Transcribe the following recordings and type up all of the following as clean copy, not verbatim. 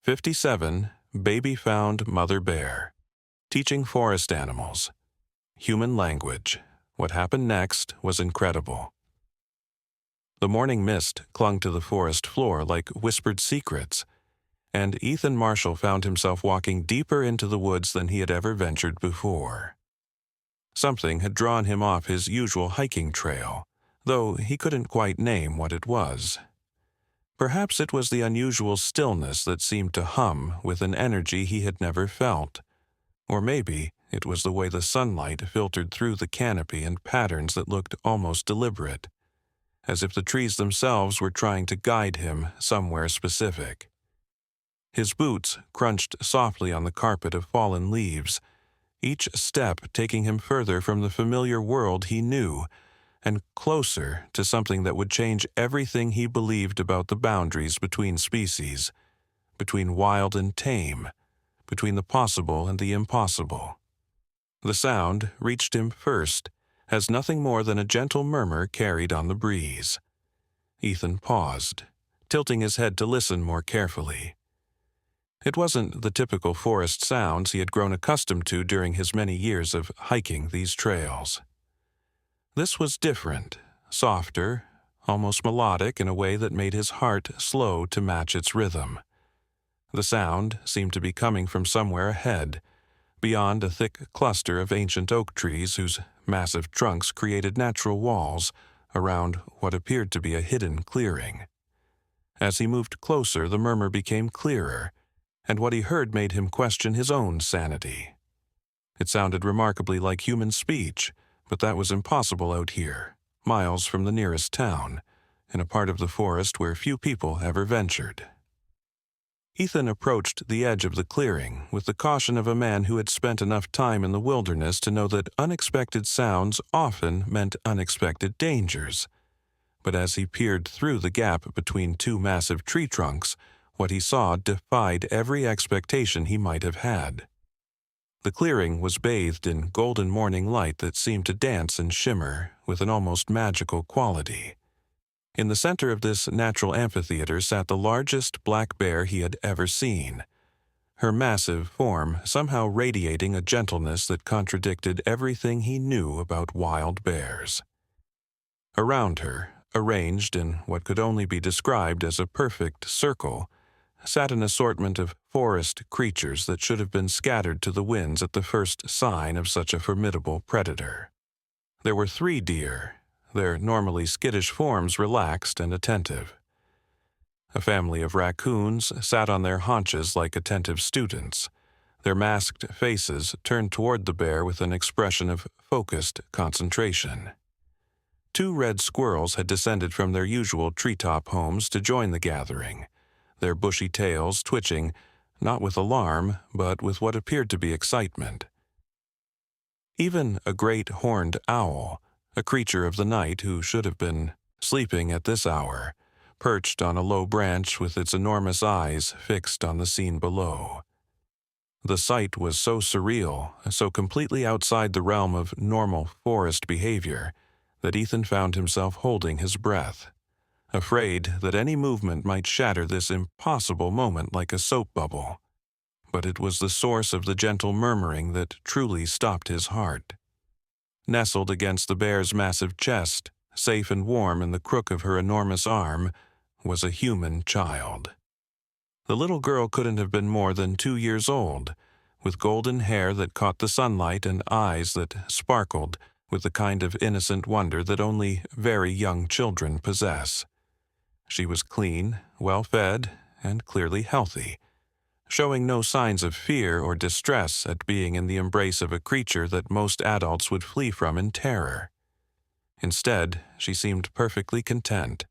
57. Baby found mother bear. Teaching forest animals. Human language. What happened next was incredible. The morning mist clung to the forest floor like whispered secrets, and Ethan Marshall found himself walking deeper into the woods than he had ever ventured before. Something had drawn him off his usual hiking trail, though he couldn't quite name what it was. Perhaps it was the unusual stillness that seemed to hum with an energy he had never felt. Or maybe it was the way the sunlight filtered through the canopy in patterns that looked almost deliberate, as if the trees themselves were trying to guide him somewhere specific. His boots crunched softly on the carpet of fallen leaves, each step taking him further from the familiar world he knew and closer to something that would change everything he believed about the boundaries between species, between wild and tame, between the possible and the impossible. The sound reached him first, as nothing more than a gentle murmur carried on the breeze. Ethan paused, tilting his head to listen more carefully. It wasn't the typical forest sounds he had grown accustomed to during his many years of hiking these trails. This was different, softer, almost melodic in a way that made his heart slow to match its rhythm. The sound seemed to be coming from somewhere ahead, beyond a thick cluster of ancient oak trees whose massive trunks created natural walls around what appeared to be a hidden clearing. As he moved closer, the murmur became clearer, and what he heard made him question his own sanity. It sounded remarkably like human speech, but that was impossible out here, miles from the nearest town, in a part of the forest where few people ever ventured. Ethan approached the edge of the clearing with the caution of a man who had spent enough time in the wilderness to know that unexpected sounds often meant unexpected dangers. But as he peered through the gap between two massive tree trunks, what he saw defied every expectation he might have had. The clearing was bathed in golden morning light that seemed to dance and shimmer with an almost magical quality. In the center of this natural amphitheater sat the largest black bear he had ever seen, her massive form somehow radiating a gentleness that contradicted everything he knew about wild bears. Around her, arranged in what could only be described as a perfect circle, sat an assortment of forest creatures that should have been scattered to the winds at the first sign of such a formidable predator. There were 3 deer, their normally skittish forms relaxed and attentive. A family of raccoons sat on their haunches like attentive students, their masked faces turned toward the bear with an expression of focused concentration. 2 red squirrels had descended from their usual treetop homes to join the gathering, their bushy tails twitching, not with alarm, but with what appeared to be excitement. Even a great horned owl, a creature of the night who should have been sleeping at this hour, perched on a low branch with its enormous eyes fixed on the scene below. The sight was so surreal, so completely outside the realm of normal forest behavior, that Ethan found himself holding his breath, afraid that any movement might shatter this impossible moment like a soap bubble. But it was the source of the gentle murmuring that truly stopped his heart. Nestled against the bear's massive chest, safe and warm in the crook of her enormous arm, was a human child. The little girl couldn't have been more than 2 years old, with golden hair that caught the sunlight and eyes that sparkled with the kind of innocent wonder that only very young children possess. She was clean, well-fed, and clearly healthy, showing no signs of fear or distress at being in the embrace of a creature that most adults would flee from in terror. Instead, she seemed perfectly content,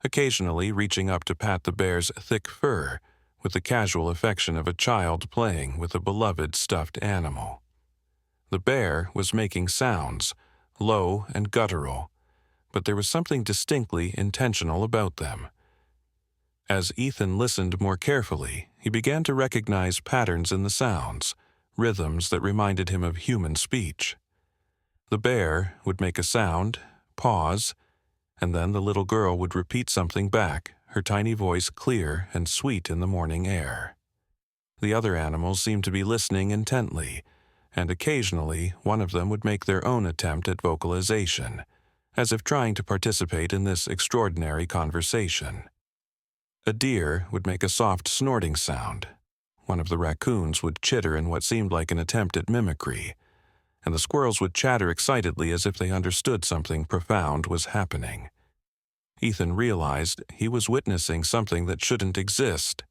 occasionally reaching up to pat the bear's thick fur with the casual affection of a child playing with a beloved stuffed animal. The bear was making sounds, low and guttural, but there was something distinctly intentional about them. As Ethan listened more carefully, he began to recognize patterns in the sounds, rhythms that reminded him of human speech. The bear would make a sound, pause, and then the little girl would repeat something back, her tiny voice clear and sweet in the morning air. The other animals seemed to be listening intently, and occasionally one of them would make their own attempt at vocalization, as if trying to participate in this extraordinary conversation. A deer would make a soft snorting sound. One of the raccoons would chitter in what seemed like an attempt at mimicry, and the squirrels would chatter excitedly as if they understood something profound was happening. Ethan realized he was witnessing something that shouldn't exist,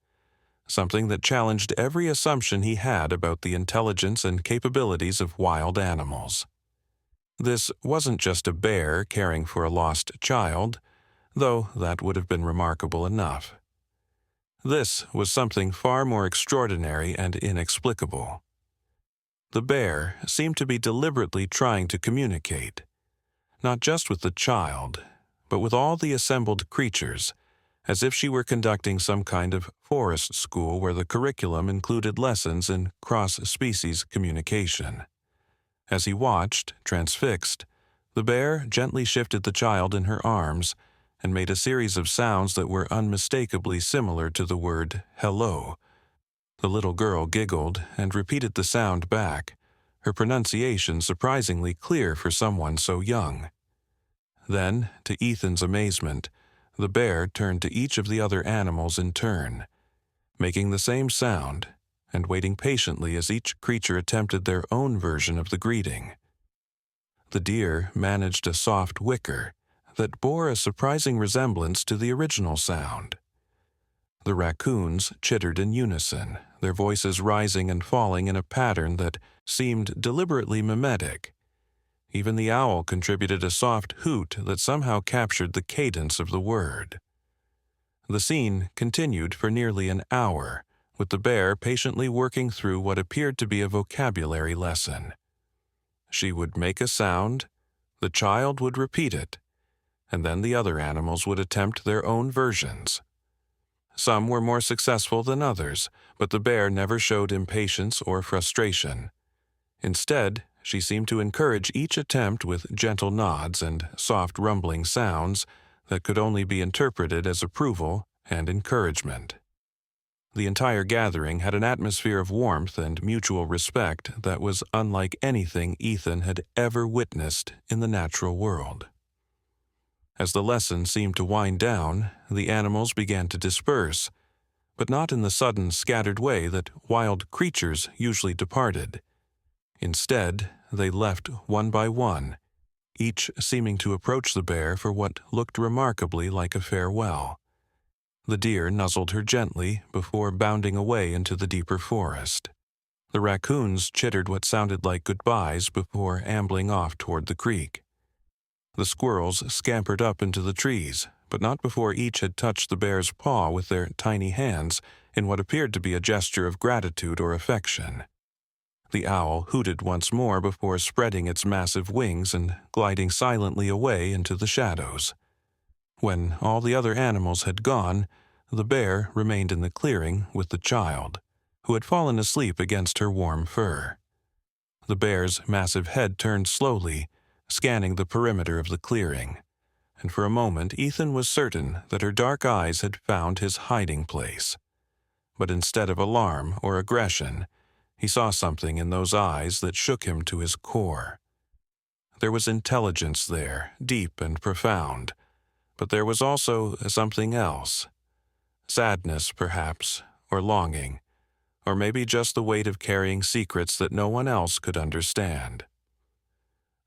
something that challenged every assumption he had about the intelligence and capabilities of wild animals. This wasn't just a bear caring for a lost child, though that would have been remarkable enough. This was something far more extraordinary and inexplicable. The bear seemed to be deliberately trying to communicate, not just with the child, but with all the assembled creatures, as if she were conducting some kind of forest school where the curriculum included lessons in cross-species communication. As he watched, transfixed, the bear gently shifted the child in her arms and made a series of sounds that were unmistakably similar to the word hello. The little girl giggled and repeated the sound back, her pronunciation surprisingly clear for someone so young. Then, to Ethan's amazement, the bear turned to each of the other animals in turn, making the same sound and waiting patiently as each creature attempted their own version of the greeting. The deer managed a soft whicker that bore a surprising resemblance to the original sound. The raccoons chittered in unison, their voices rising and falling in a pattern that seemed deliberately mimetic. Even the owl contributed a soft hoot that somehow captured the cadence of the word. The scene continued for nearly an hour, with the bear patiently working through what appeared to be a vocabulary lesson. She would make a sound, the child would repeat it, and then the other animals would attempt their own versions. Some were more successful than others, but the bear never showed impatience or frustration. Instead, she seemed to encourage each attempt with gentle nods and soft rumbling sounds that could only be interpreted as approval and encouragement. The entire gathering had an atmosphere of warmth and mutual respect that was unlike anything Ethan had ever witnessed in the natural world. As the lesson seemed to wind down, the animals began to disperse, but not in the sudden, scattered way that wild creatures usually departed. Instead, they left one by one, each seeming to approach the bear for what looked remarkably like a farewell. The deer nuzzled her gently before bounding away into the deeper forest. The raccoons chittered what sounded like goodbyes before ambling off toward the creek. The squirrels scampered up into the trees, but not before each had touched the bear's paw with their tiny hands in what appeared to be a gesture of gratitude or affection. The owl hooted once more before spreading its massive wings and gliding silently away into the shadows. When all the other animals had gone, the bear remained in the clearing with the child, who had fallen asleep against her warm fur. The bear's massive head turned slowly, scanning the perimeter of the clearing, and for a moment Ethan was certain that her dark eyes had found his hiding place. But instead of alarm or aggression, he saw something in those eyes that shook him to his core. There was intelligence there, deep and profound, but there was also something else. Sadness, perhaps, or longing, or maybe just the weight of carrying secrets that no one else could understand.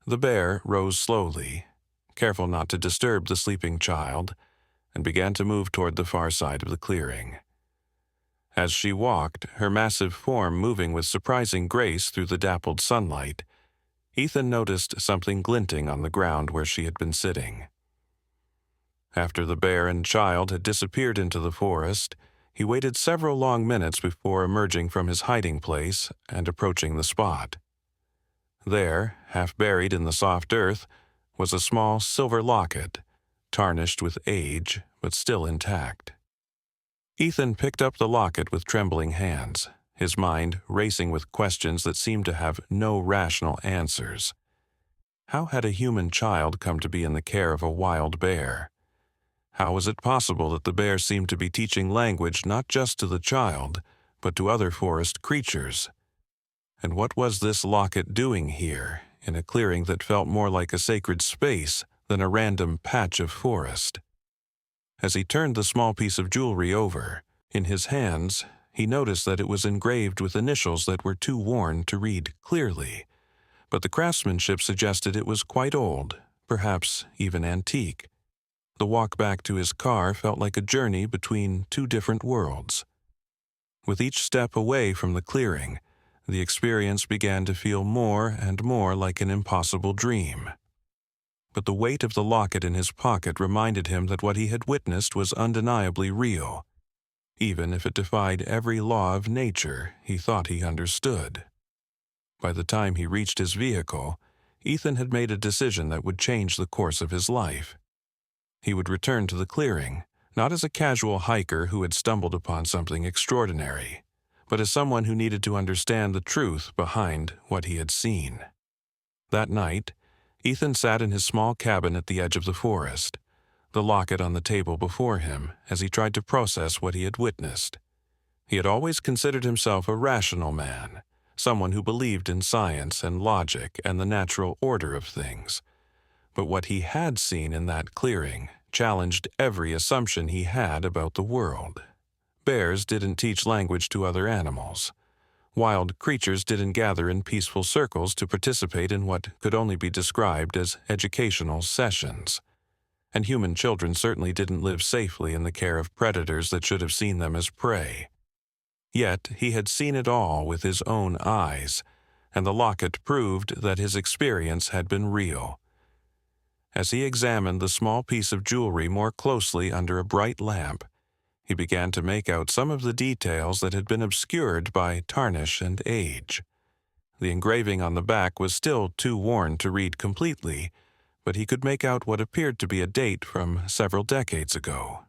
The bear rose slowly, careful not to disturb the sleeping child, and began to move toward the far side of the clearing. As she walked, her massive form moving with surprising grace through the dappled sunlight, Ethan noticed something glinting on the ground where she had been sitting. After the bear and child had disappeared into the forest, he waited several long minutes before emerging from his hiding place and approaching the spot. There, half buried in the soft earth, was a small silver locket, tarnished with age but still intact. Ethan picked up the locket with trembling hands, his mind racing with questions that seemed to have no rational answers. How had a human child come to be in the care of a wild bear? How was it possible that the bear seemed to be teaching language not just to the child, but to other forest creatures. And what was this locket doing here, in a clearing that felt more like a sacred space than a random patch of forest? As he turned the small piece of jewelry over, in his hands, he noticed that it was engraved with initials that were too worn to read clearly, but the craftsmanship suggested it was quite old, perhaps even antique. The walk back to his car felt like a journey between two different worlds. With each step away from the clearing, the experience began to feel more and more like an impossible dream. But the weight of the locket in his pocket reminded him that what he had witnessed was undeniably real, even if it defied every law of nature he thought he understood. By the time he reached his vehicle, Ethan had made a decision that would change the course of his life. He would return to the clearing, not as a casual hiker who had stumbled upon something extraordinary, but as someone who needed to understand the truth behind what he had seen. That night, Ethan sat in his small cabin at the edge of the forest, the locket on the table before him as he tried to process what he had witnessed. He had always considered himself a rational man, someone who believed in science and logic and the natural order of things. But what he had seen in that clearing challenged every assumption he had about the world. Bears didn't teach language to other animals. Wild creatures didn't gather in peaceful circles to participate in what could only be described as educational sessions. And human children certainly didn't live safely in the care of predators that should have seen them as prey. Yet he had seen it all with his own eyes, and the locket proved that his experience had been real. As he examined the small piece of jewelry more closely under a bright lamp, he began to make out some of the details that had been obscured by tarnish and age. The engraving on the back was still too worn to read completely, but he could make out what appeared to be a date from several decades ago.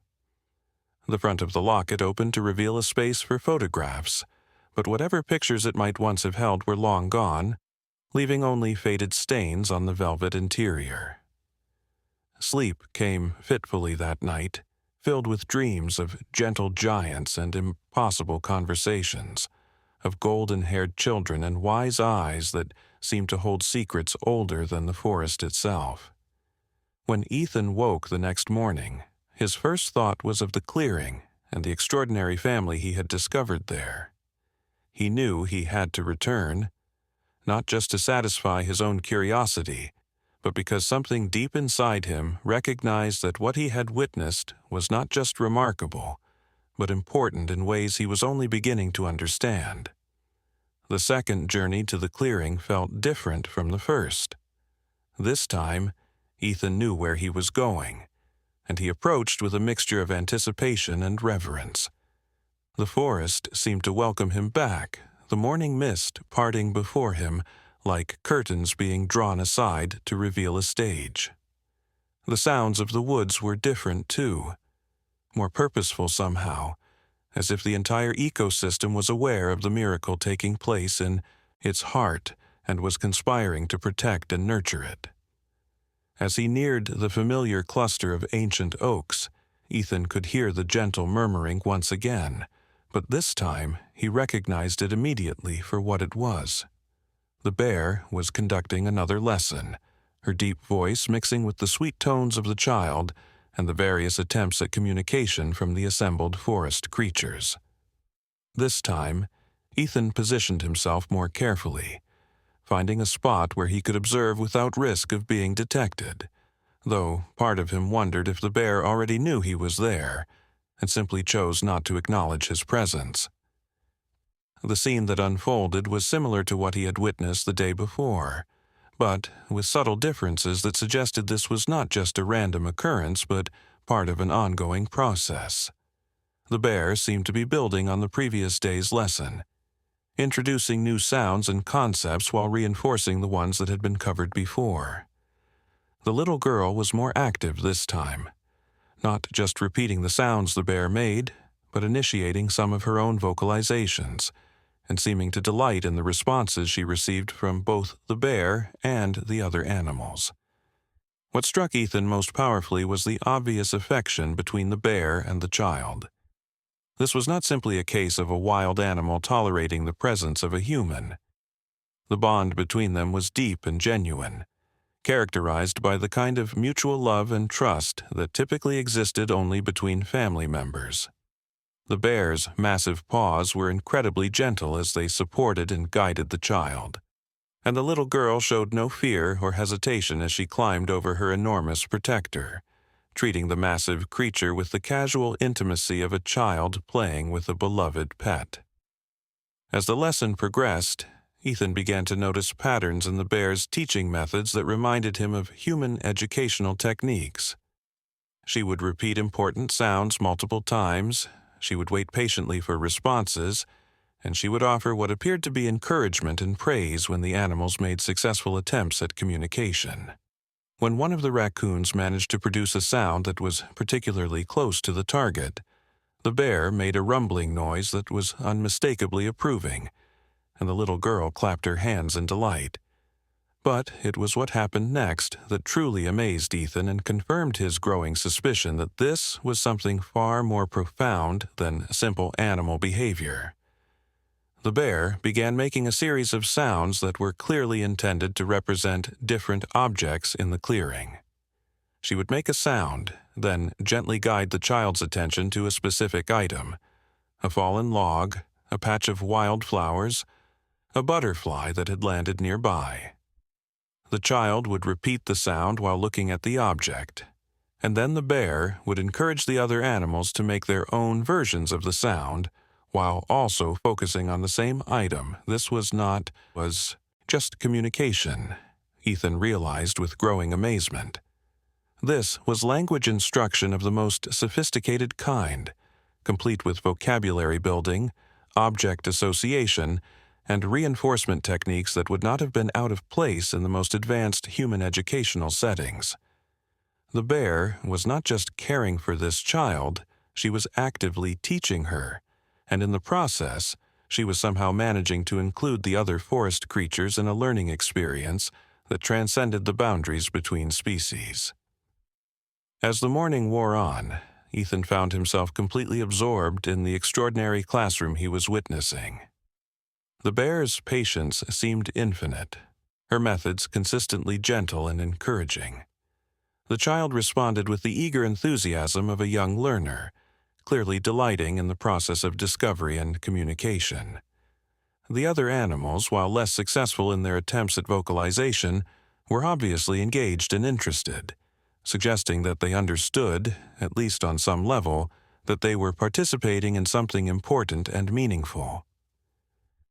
The front of the locket opened to reveal a space for photographs, but whatever pictures it might once have held were long gone, leaving only faded stains on the velvet interior. Sleep came fitfully that night, filled with dreams of gentle giants and impossible conversations, of golden-haired children and wise eyes that seemed to hold secrets older than the forest itself. When Ethan woke the next morning, his first thought was of the clearing and the extraordinary family he had discovered there. He knew he had to return, not just to satisfy his own curiosity, but because something deep inside him recognized that what he had witnessed was not just remarkable, but important in ways he was only beginning to understand. The second journey to the clearing felt different from the first. This time, Ethan knew where he was going, and he approached with a mixture of anticipation and reverence. The forest seemed to welcome him back, the morning mist parting before him, like curtains being drawn aside to reveal a stage. The sounds of the woods were different, too, more purposeful somehow, as if the entire ecosystem was aware of the miracle taking place in its heart and was conspiring to protect and nurture it. As he neared the familiar cluster of ancient oaks, Ethan could hear the gentle murmuring once again, but this time he recognized it immediately for what it was. The bear was conducting another lesson, her deep voice mixing with the sweet tones of the child and the various attempts at communication from the assembled forest creatures. This time, Ethan positioned himself more carefully, finding a spot where he could observe without risk of being detected, though part of him wondered if the bear already knew he was there and simply chose not to acknowledge his presence. The scene that unfolded was similar to what he had witnessed the day before, but with subtle differences that suggested this was not just a random occurrence but part of an ongoing process. The bear seemed to be building on the previous day's lesson, introducing new sounds and concepts while reinforcing the ones that had been covered before. The little girl was more active this time, not just repeating the sounds the bear made, but initiating some of her own vocalizations, and seeming to delight in the responses she received from both the bear and the other animals. What struck Ethan most powerfully was the obvious affection between the bear and the child. This was not simply a case of a wild animal tolerating the presence of a human. The bond between them was deep and genuine, characterized by the kind of mutual love and trust that typically existed only between family members. The bear's massive paws were incredibly gentle as they supported and guided the child, and the little girl showed no fear or hesitation as she climbed over her enormous protector, treating the massive creature with the casual intimacy of a child playing with a beloved pet. As the lesson progressed, Ethan began to notice patterns in the bear's teaching methods that reminded him of human educational techniques. She would repeat important sounds multiple times, she would wait patiently for responses, and she would offer what appeared to be encouragement and praise when the animals made successful attempts at communication. When one of the raccoons managed to produce a sound that was particularly close to the target, the bear made a rumbling noise that was unmistakably approving, and the little girl clapped her hands in delight. But it was what happened next that truly amazed Ethan and confirmed his growing suspicion that this was something far more profound than simple animal behavior. The bear began making a series of sounds that were clearly intended to represent different objects in the clearing. She would make a sound, then gently guide the child's attention to a specific item: a fallen log, a patch of wild flowers, a butterfly that had landed nearby. The child would repeat the sound while looking at the object, and then the bear would encourage the other animals to make their own versions of the sound, while also focusing on the same item. This was just communication, Ethan realized with growing amazement. This was language instruction of the most sophisticated kind, complete with vocabulary building, object association, and reinforcement techniques that would not have been out of place in the most advanced human educational settings. The bear was not just caring for this child, she was actively teaching her, and in the process, she was somehow managing to include the other forest creatures in a learning experience that transcended the boundaries between species. As the morning wore on, Ethan found himself completely absorbed in the extraordinary classroom he was witnessing. The bear's patience seemed infinite, her methods consistently gentle and encouraging. The child responded with the eager enthusiasm of a young learner, clearly delighting in the process of discovery and communication. The other animals, while less successful in their attempts at vocalization, were obviously engaged and interested, suggesting that they understood, at least on some level, that they were participating in something important and meaningful.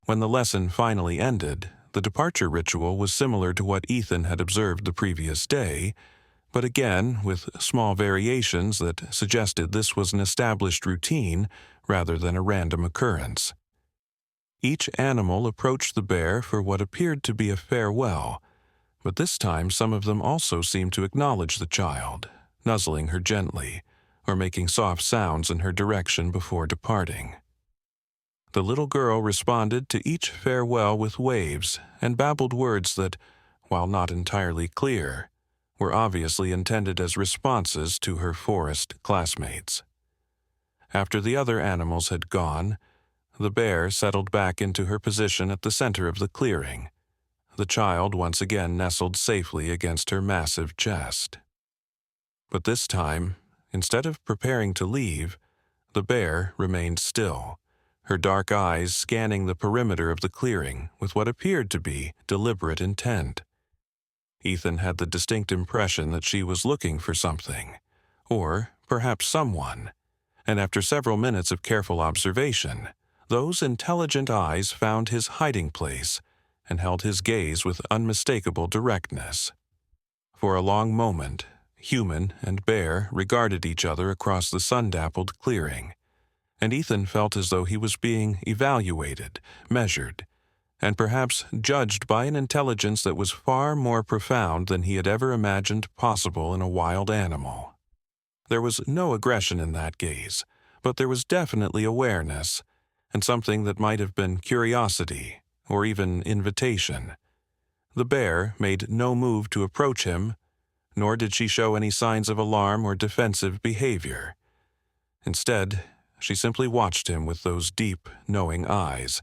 When the lesson finally ended, the departure ritual was similar to what Ethan had observed the previous day, but again with small variations that suggested this was an established routine rather than a random occurrence. Each animal approached the bear for what appeared to be a farewell, but this time some of them also seemed to acknowledge the child, nuzzling her gently, or making soft sounds in her direction before departing. The little girl responded to each farewell with waves and babbled words that, while not entirely clear, were obviously intended as responses to her forest classmates. After the other animals had gone, the bear settled back into her position at the center of the clearing. The child once again nestled safely against her massive chest. But this time, instead of preparing to leave, the bear remained still, her dark eyes scanning the perimeter of the clearing with what appeared to be deliberate intent. Ethan had the distinct impression that she was looking for something, or perhaps someone, and after several minutes of careful observation, those intelligent eyes found his hiding place and held his gaze with unmistakable directness. For a long moment, human and bear regarded each other across the sun-dappled clearing, and Ethan felt as though he was being evaluated, measured, and perhaps judged by an intelligence that was far more profound than he had ever imagined possible in a wild animal. There was no aggression in that gaze, but there was definitely awareness, and something that might have been curiosity, or even invitation. The bear made no move to approach him, nor did she show any signs of alarm or defensive behavior. Instead, she simply watched him with those deep, knowing eyes,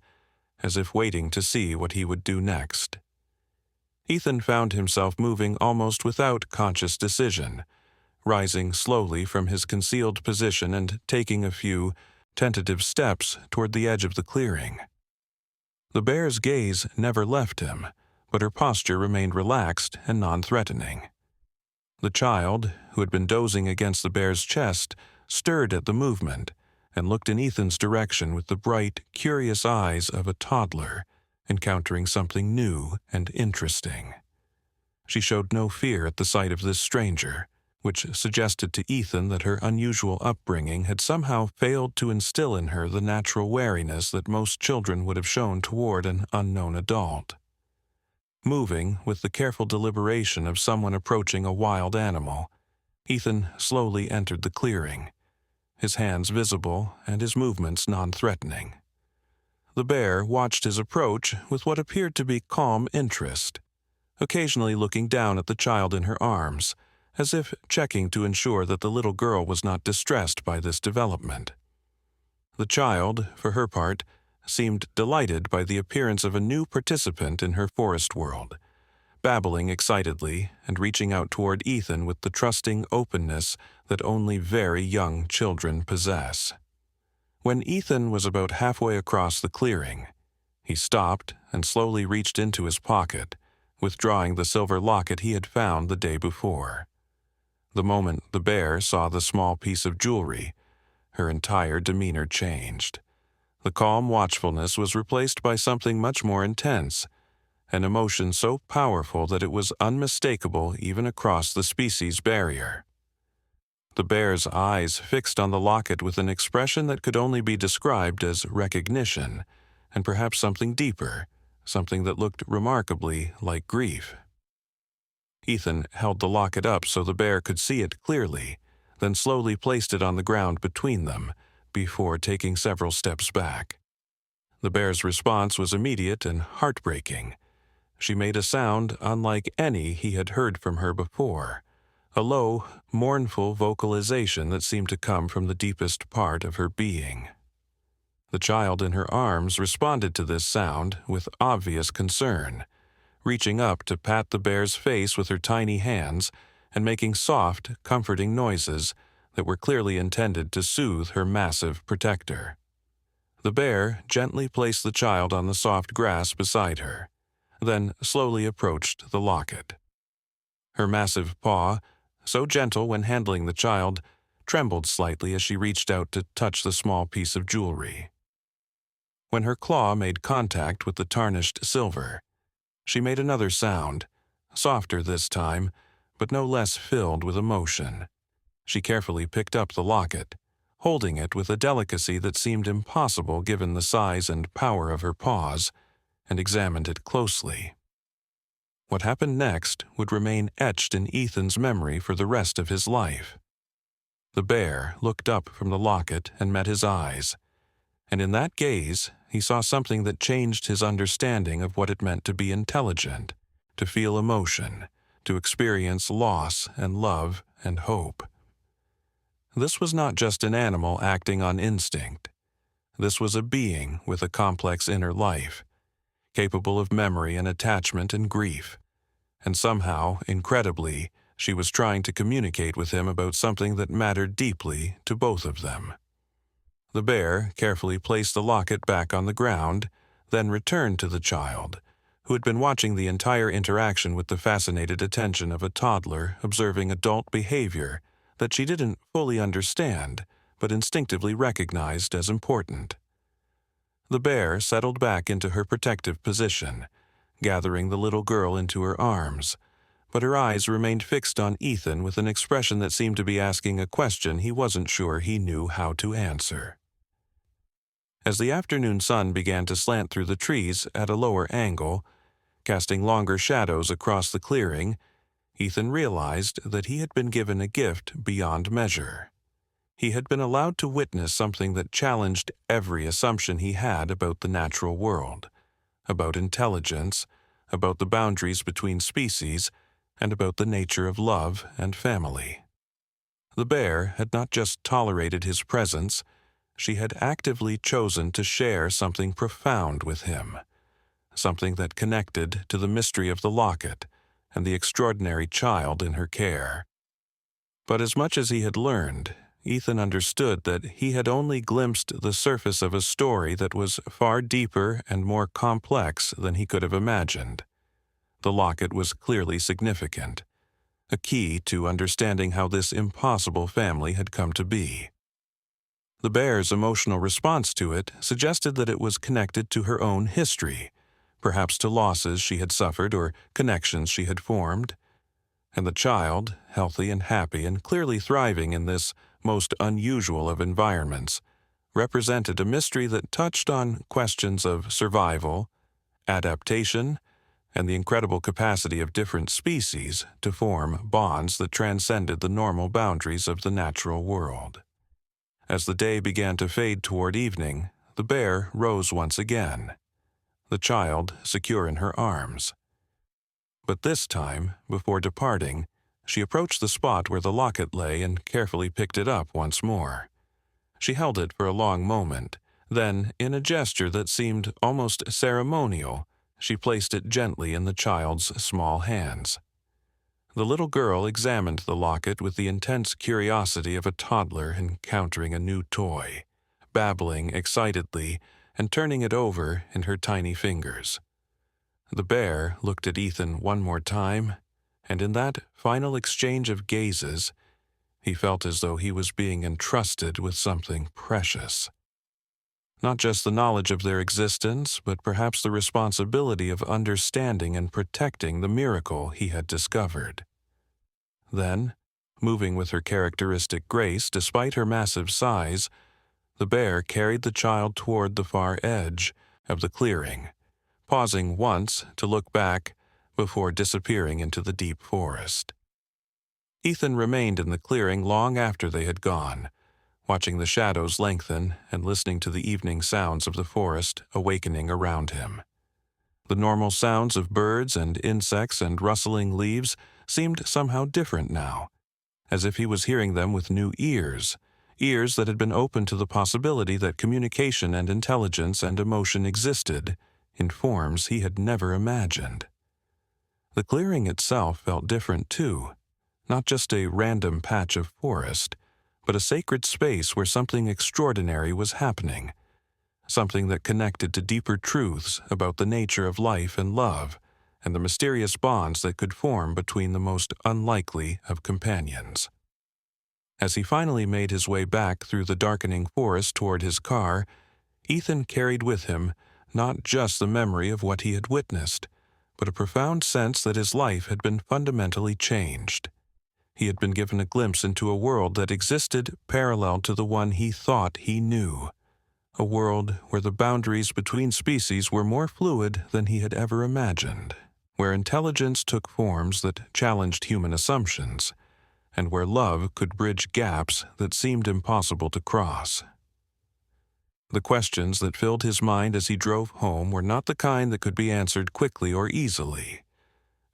as if waiting to see what he would do next. Ethan found himself moving almost without conscious decision, rising slowly from his concealed position and taking a few tentative steps toward the edge of the clearing. The bear's gaze never left him, but her posture remained relaxed and non-threatening. The child, who had been dozing against the bear's chest, stirred at the movement and looked in Ethan's direction with the bright, curious eyes of a toddler, encountering something new and interesting. She showed no fear at the sight of this stranger, which suggested to Ethan that her unusual upbringing had somehow failed to instill in her the natural wariness that most children would have shown toward an unknown adult. Moving with the careful deliberation of someone approaching a wild animal, Ethan slowly entered the clearing, his hands visible and his movements non-threatening. The bear watched his approach with what appeared to be calm interest, occasionally looking down at the child in her arms, as if checking to ensure that the little girl was not distressed by this development. The child, for her part, seemed delighted by the appearance of a new participant in her forest world, babbling excitedly and reaching out toward Ethan with the trusting openness that only very young children possess. When Ethan was about halfway across the clearing, he stopped and slowly reached into his pocket, withdrawing the silver locket he had found the day before. The moment the bear saw the small piece of jewelry, her entire demeanor changed. The calm watchfulness was replaced by something much more intense, an emotion so powerful that it was unmistakable even across the species barrier. The bear's eyes fixed on the locket with an expression that could only be described as recognition, and perhaps something deeper, something that looked remarkably like grief. Ethan held the locket up so the bear could see it clearly, then slowly placed it on the ground between them, before taking several steps back. The bear's response was immediate and heartbreaking. She made a sound unlike any he had heard from her before, a low, mournful vocalization that seemed to come from the deepest part of her being. The child in her arms responded to this sound with obvious concern, reaching up to pat the bear's face with her tiny hands and making soft, comforting noises that were clearly intended to soothe her massive protector. The bear gently placed the child on the soft grass beside her, then slowly approached the locket. Her massive paw, so gentle when handling the child, trembled slightly as she reached out to touch the small piece of jewelry. When her claw made contact with the tarnished silver, she made another sound, softer this time, but no less filled with emotion. She carefully picked up the locket, holding it with a delicacy that seemed impossible given the size and power of her paws, and examined it closely. What happened next would remain etched in Ethan's memory for the rest of his life. The bear looked up from the locket and met his eyes, and in that gaze he saw something that changed his understanding of what it meant to be intelligent, to feel emotion, to experience loss and love and hope. This was not just an animal acting on instinct. This was a being with a complex inner life, capable of memory and attachment and grief. And somehow, incredibly, she was trying to communicate with him about something that mattered deeply to both of them. The bear carefully placed the locket back on the ground, then returned to the child, who had been watching the entire interaction with the fascinated attention of a toddler observing adult behavior that she didn't fully understand, but instinctively recognized as important. The bear settled back into her protective position, gathering the little girl into her arms, but her eyes remained fixed on Ethan with an expression that seemed to be asking a question he wasn't sure he knew how to answer. As the afternoon sun began to slant through the trees at a lower angle, casting longer shadows across the clearing, Ethan realized that he had been given a gift beyond measure. He had been allowed to witness something that challenged every assumption he had about the natural world, about intelligence, about the boundaries between species, and about the nature of love and family. The bear had not just tolerated his presence, she had actively chosen to share something profound with him, something that connected to the mystery of the locket and the extraordinary child in her care. But as much as he had learned, Ethan understood that he had only glimpsed the surface of a story that was far deeper and more complex than he could have imagined. The locket was clearly significant, a key to understanding how this impossible family had come to be. The bear's emotional response to it suggested that it was connected to her own history, perhaps to losses she had suffered or connections she had formed. And the child, healthy and happy and clearly thriving in this most unusual of environments, represented a mystery that touched on questions of survival, adaptation, and the incredible capacity of different species to form bonds that transcended the normal boundaries of the natural world. As the day began to fade toward evening, the bear rose once again, the child secure in her arms. But this time, before departing, she approached the spot where the locket lay and carefully picked it up once more. She held it for a long moment, then, in a gesture that seemed almost ceremonial, she placed it gently in the child's small hands. The little girl examined the locket with the intense curiosity of a toddler encountering a new toy, babbling excitedly and turning it over in her tiny fingers. The bear looked at Ethan one more time, and in that final exchange of gazes, he felt as though he was being entrusted with something precious. Not just the knowledge of their existence, but perhaps the responsibility of understanding and protecting the miracle he had discovered. Then, moving with her characteristic grace despite her massive size, the bear carried the child toward the far edge of the clearing, pausing once to look back before disappearing into the deep forest. Ethan remained in the clearing long after they had gone, watching the shadows lengthen and listening to the evening sounds of the forest awakening around him. The normal sounds of birds and insects and rustling leaves seemed somehow different now, as if he was hearing them with new ears that had been open to the possibility that communication and intelligence and emotion existed in forms he had never imagined. The clearing itself felt different too, not just a random patch of forest, but a sacred space where something extraordinary was happening, something that connected to deeper truths about the nature of life and love, and the mysterious bonds that could form between the most unlikely of companions. As he finally made his way back through the darkening forest toward his car, Ethan carried with him not just the memory of what he had witnessed, but a profound sense that his life had been fundamentally changed. He had been given a glimpse into a world that existed parallel to the one he thought he knew, a world where the boundaries between species were more fluid than he had ever imagined, where intelligence took forms that challenged human assumptions, and where love could bridge gaps that seemed impossible to cross. The questions that filled his mind as he drove home were not the kind that could be answered quickly or easily.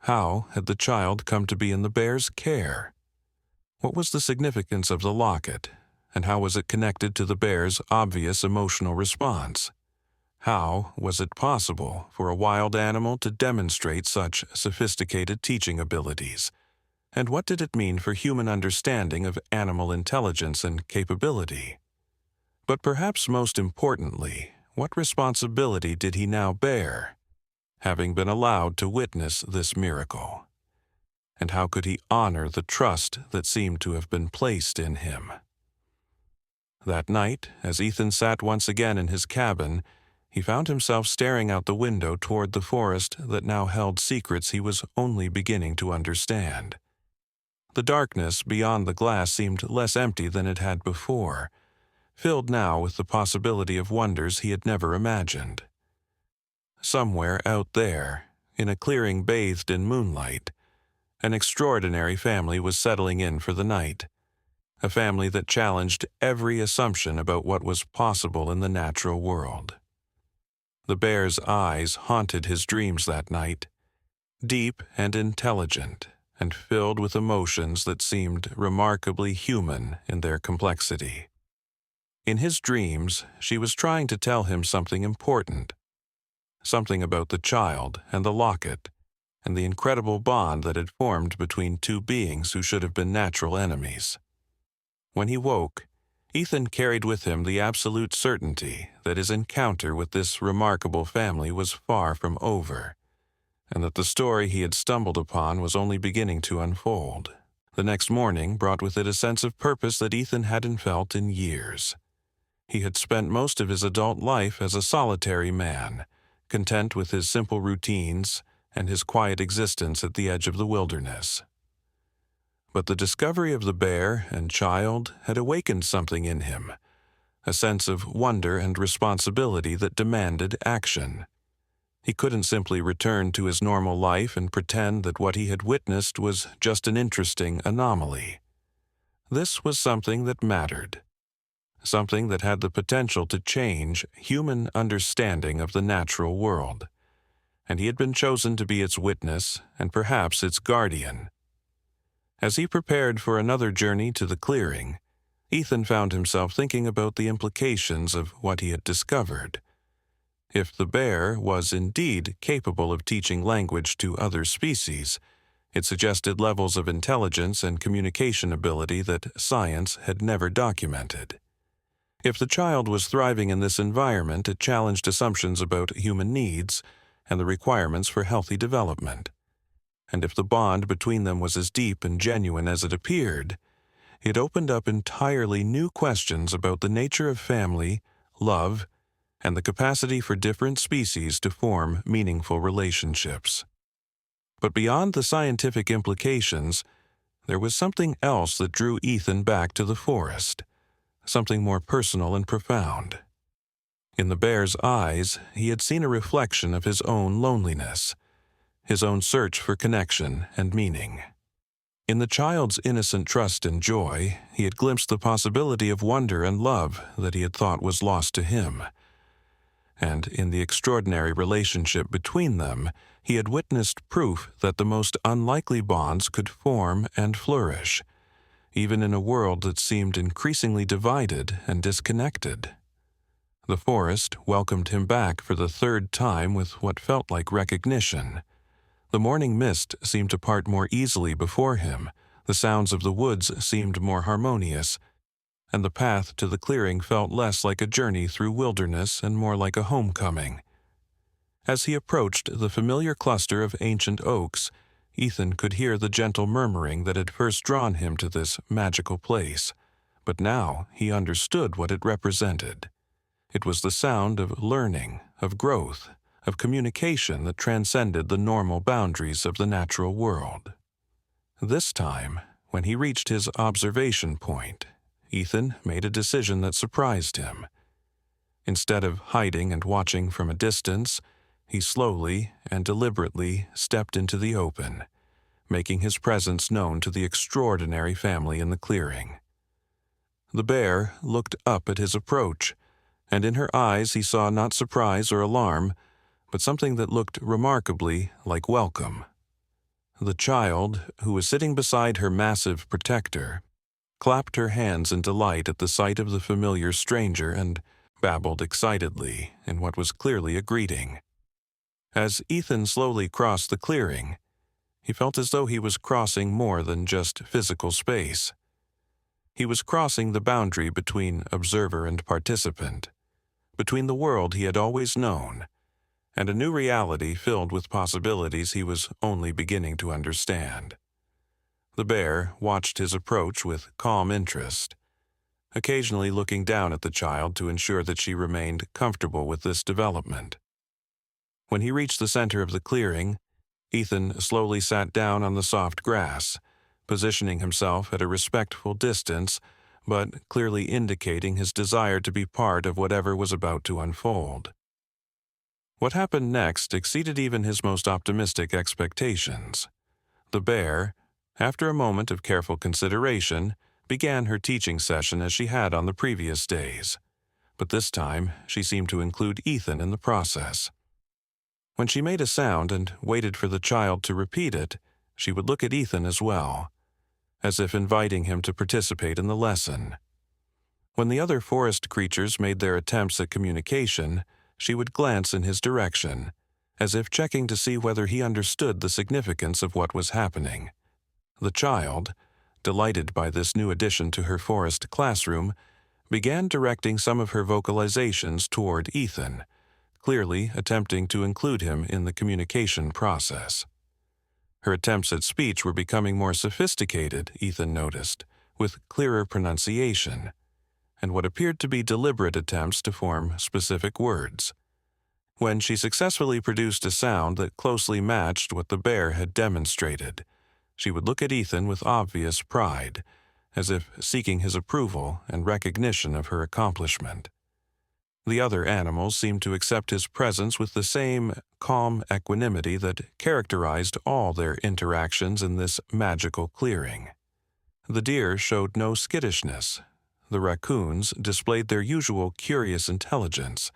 How had the child come to be in the bear's care? What was the significance of the locket, and how was it connected to the bear's obvious emotional response? How was it possible for a wild animal to demonstrate such sophisticated teaching abilities? And what did it mean for human understanding of animal intelligence and capability? But perhaps most importantly, what responsibility did he now bear, having been allowed to witness this miracle? And how could he honor the trust that seemed to have been placed in him? That night, as Ethan sat once again in his cabin, he found himself staring out the window toward the forest that now held secrets he was only beginning to understand. The darkness beyond the glass seemed less empty than it had before, filled now with the possibility of wonders he had never imagined. Somewhere out there, in a clearing bathed in moonlight, an extraordinary family was settling in for the night, a family that challenged every assumption about what was possible in the natural world. The bear's eyes haunted his dreams that night, deep and intelligent, and filled with emotions that seemed remarkably human in their complexity. In his dreams, she was trying to tell him something important, something about the child and the locket, and the incredible bond that had formed between two beings who should have been natural enemies. When he woke, Ethan carried with him the absolute certainty that his encounter with this remarkable family was far from over, and that the story he had stumbled upon was only beginning to unfold. The next morning brought with it a sense of purpose that Ethan hadn't felt in years. He had spent most of his adult life as a solitary man, content with his simple routines and his quiet existence at the edge of the wilderness. But the discovery of the bear and child had awakened something in him, a sense of wonder and responsibility that demanded action. He couldn't simply return to his normal life and pretend that what he had witnessed was just an interesting anomaly. This was something that mattered, something that had the potential to change human understanding of the natural world, and he had been chosen to be its witness and perhaps its guardian. As he prepared for another journey to the clearing, Ethan found himself thinking about the implications of what he had discovered. If the bear was indeed capable of teaching language to other species, it suggested levels of intelligence and communication ability that science had never documented. If the child was thriving in this environment, it challenged assumptions about human needs and the requirements for healthy development. And if the bond between them was as deep and genuine as it appeared, it opened up entirely new questions about the nature of family, love, and the capacity for different species to form meaningful relationships. But beyond the scientific implications, there was something else that drew Ethan back to the forest, something more personal and profound. In the bear's eyes, he had seen a reflection of his own loneliness, his own search for connection and meaning. In the child's innocent trust and joy, he had glimpsed the possibility of wonder and love that he had thought was lost to him. And in the extraordinary relationship between them, he had witnessed proof that the most unlikely bonds could form and flourish, even in a world that seemed increasingly divided and disconnected. The forest welcomed him back for the third time with what felt like recognition. The morning mist seemed to part more easily before him, the sounds of the woods seemed more harmonious, and the path to the clearing felt less like a journey through wilderness and more like a homecoming. As he approached the familiar cluster of ancient oaks, Ethan could hear the gentle murmuring that had first drawn him to this magical place, but now he understood what it represented. It was the sound of learning, of growth, of communication that transcended the normal boundaries of the natural world. This time, when he reached his observation point, Ethan made a decision that surprised him. Instead of hiding and watching from a distance, he slowly and deliberately stepped into the open, making his presence known to the extraordinary family in the clearing. The bear looked up at his approach, and in her eyes he saw not surprise or alarm, but something that looked remarkably like welcome. The child, who was sitting beside her massive protector, clapped her hands in delight at the sight of the familiar stranger and babbled excitedly in what was clearly a greeting. As Ethan slowly crossed the clearing, he felt as though he was crossing more than just physical space. He was crossing the boundary between observer and participant, between the world he had always known and a new reality filled with possibilities he was only beginning to understand. The bear watched his approach with calm interest, occasionally looking down at the child to ensure that she remained comfortable with this development. When he reached the center of the clearing, Ethan slowly sat down on the soft grass, positioning himself at a respectful distance, but clearly indicating his desire to be part of whatever was about to unfold. What happened next exceeded even his most optimistic expectations. The bear, after a moment of careful consideration, began her teaching session as she had on the previous days, but this time she seemed to include Ethan in the process. When she made a sound and waited for the child to repeat it, she would look at Ethan as well, as if inviting him to participate in the lesson. When the other forest creatures made their attempts at communication, she would glance in his direction, as if checking to see whether he understood the significance of what was happening. The child, delighted by this new addition to her forest classroom, began directing some of her vocalizations toward Ethan, clearly attempting to include him in the communication process. Her attempts at speech were becoming more sophisticated, Ethan noticed, with clearer pronunciation, and what appeared to be deliberate attempts to form specific words. When she successfully produced a sound that closely matched what the bear had demonstrated, she would look at Ethan with obvious pride, as if seeking his approval and recognition of her accomplishment. The other animals seemed to accept his presence with the same calm equanimity that characterized all their interactions in this magical clearing. The deer showed no skittishness, the raccoons displayed their usual curious intelligence,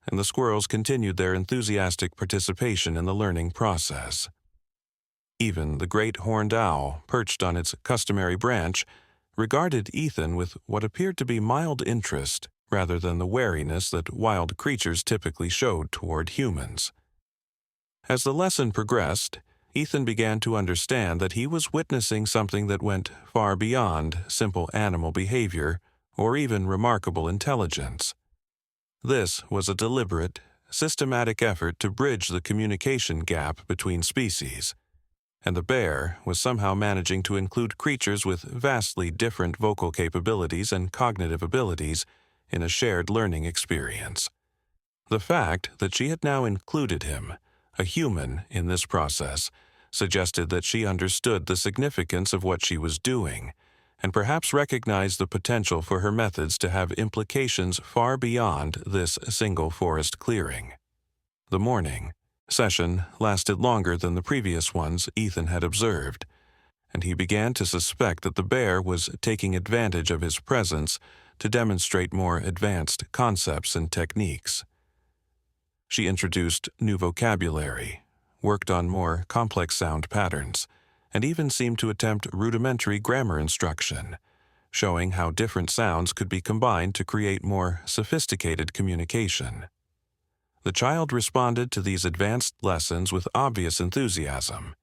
and the squirrels continued their enthusiastic participation in the learning process. Even the great horned owl, perched on its customary branch, regarded Ethan with what appeared to be mild interest rather than the wariness that wild creatures typically showed toward humans. As the lesson progressed, Ethan began to understand that he was witnessing something that went far beyond simple animal behavior or even remarkable intelligence. This was a deliberate, systematic effort to bridge the communication gap between species, and the bear was somehow managing to include creatures with vastly different vocal capabilities and cognitive abilities in a shared learning experience. The fact that she had now included him, a human, in this process suggested that she understood the significance of what she was doing, and perhaps recognized the potential for her methods to have implications far beyond this single forest clearing. The morning session lasted longer than the previous ones Ethan had observed, and he began to suspect that the bear was taking advantage of his presence to demonstrate more advanced concepts and techniques. She introduced new vocabulary, worked on more complex sound patterns, and even seemed to attempt rudimentary grammar instruction, showing how different sounds could be combined to create more sophisticated communication. The child responded to these advanced lessons with obvious enthusiasm,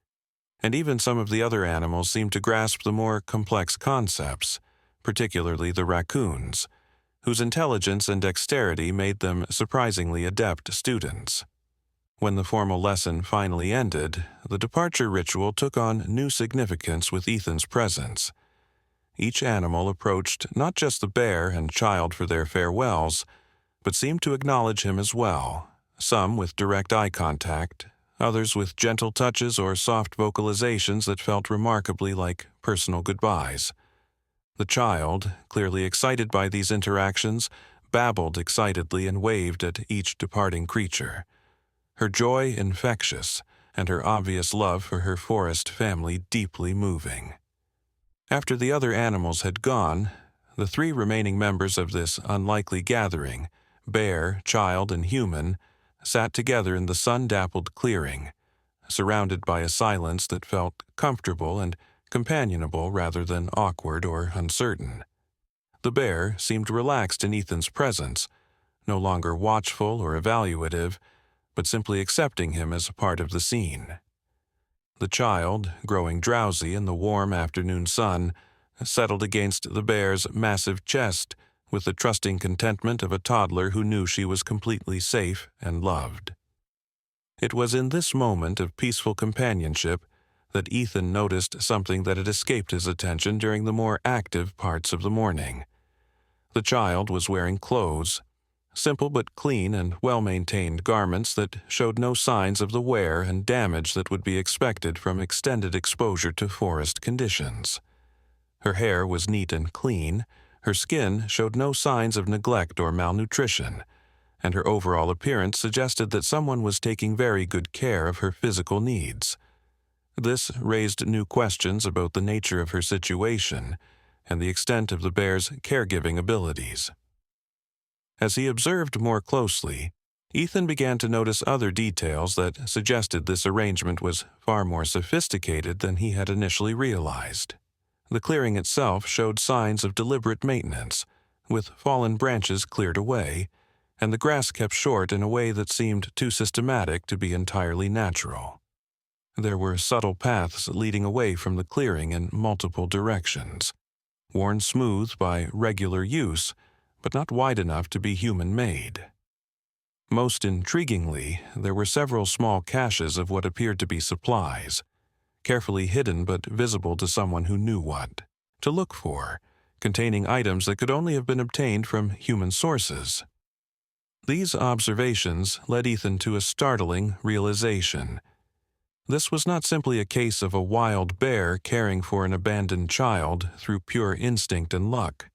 and even some of the other animals seemed to grasp the more complex concepts, particularly the raccoons, whose intelligence and dexterity made them surprisingly adept students. When the formal lesson finally ended, the departure ritual took on new significance with Ethan's presence. Each animal approached not just the bear and child for their farewells, but seemed to acknowledge him as well, some with direct eye contact, others with gentle touches or soft vocalizations that felt remarkably like personal goodbyes. The child, clearly excited by these interactions, babbled excitedly and waved at each departing creature, her joy infectious and her obvious love for her forest family deeply moving. After the other animals had gone, the 3 remaining members of this unlikely gathering, bear, child, and human, sat together in the sun-dappled clearing, surrounded by a silence that felt comfortable and companionable rather than awkward or uncertain. The bear seemed relaxed in Ethan's presence, no longer watchful or evaluative, but simply accepting him as a part of the scene. The child, growing drowsy in the warm afternoon sun, settled against the bear's massive chest with the trusting contentment of a toddler who knew she was completely safe and loved. It was in this moment of peaceful companionship that Ethan noticed something that had escaped his attention during the more active parts of the morning. The child was wearing clothes, simple but clean and well-maintained garments that showed no signs of the wear and damage that would be expected from extended exposure to forest conditions. Her hair was neat and clean, her skin showed no signs of neglect or malnutrition, and her overall appearance suggested that someone was taking very good care of her physical needs. This raised new questions about the nature of her situation and the extent of the bear's caregiving abilities. As he observed more closely, Ethan began to notice other details that suggested this arrangement was far more sophisticated than he had initially realized. The clearing itself showed signs of deliberate maintenance, with fallen branches cleared away, and the grass kept short in a way that seemed too systematic to be entirely natural. There were subtle paths leading away from the clearing in multiple directions, worn smooth by regular use, but not wide enough to be human-made. Most intriguingly, there were several small caches of what appeared to be supplies, carefully hidden but visible to someone who knew what to look for, containing items that could only have been obtained from human sources. These observations led Ethan to a startling realization. This was not simply a case of a wild bear caring for an abandoned child through pure instinct and luck.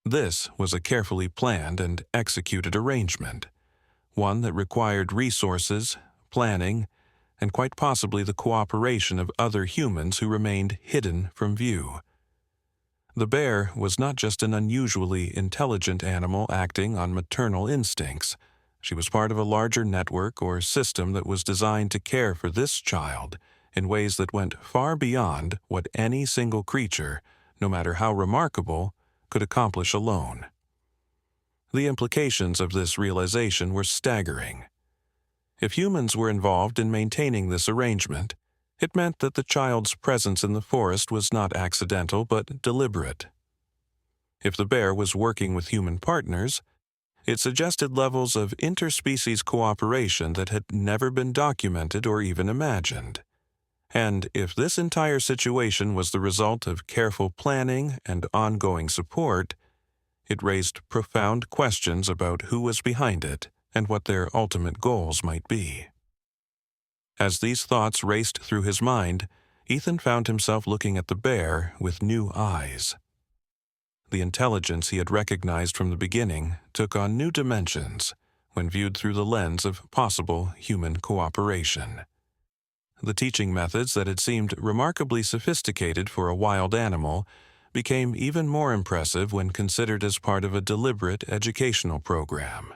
This was a carefully planned and executed arrangement, one that required resources, planning, and quite possibly the cooperation of other humans who remained hidden from view. The bear was not just an unusually intelligent animal acting on maternal instincts. She was part of a larger network or system that was designed to care for this child in ways that went far beyond what any single creature, no matter how remarkable, could accomplish alone. The implications of this realization were staggering. If humans were involved in maintaining this arrangement, it meant that the child's presence in the forest was not accidental but deliberate. If the bear was working with human partners, it suggested levels of interspecies cooperation that had never been documented or even imagined. And if this entire situation was the result of careful planning and ongoing support, it raised profound questions about who was behind it and what their ultimate goals might be. As these thoughts raced through his mind, Ethan found himself looking at the bear with new eyes. The intelligence he had recognized from the beginning took on new dimensions when viewed through the lens of possible human cooperation. The teaching methods that had seemed remarkably sophisticated for a wild animal became even more impressive when considered as part of a deliberate educational program.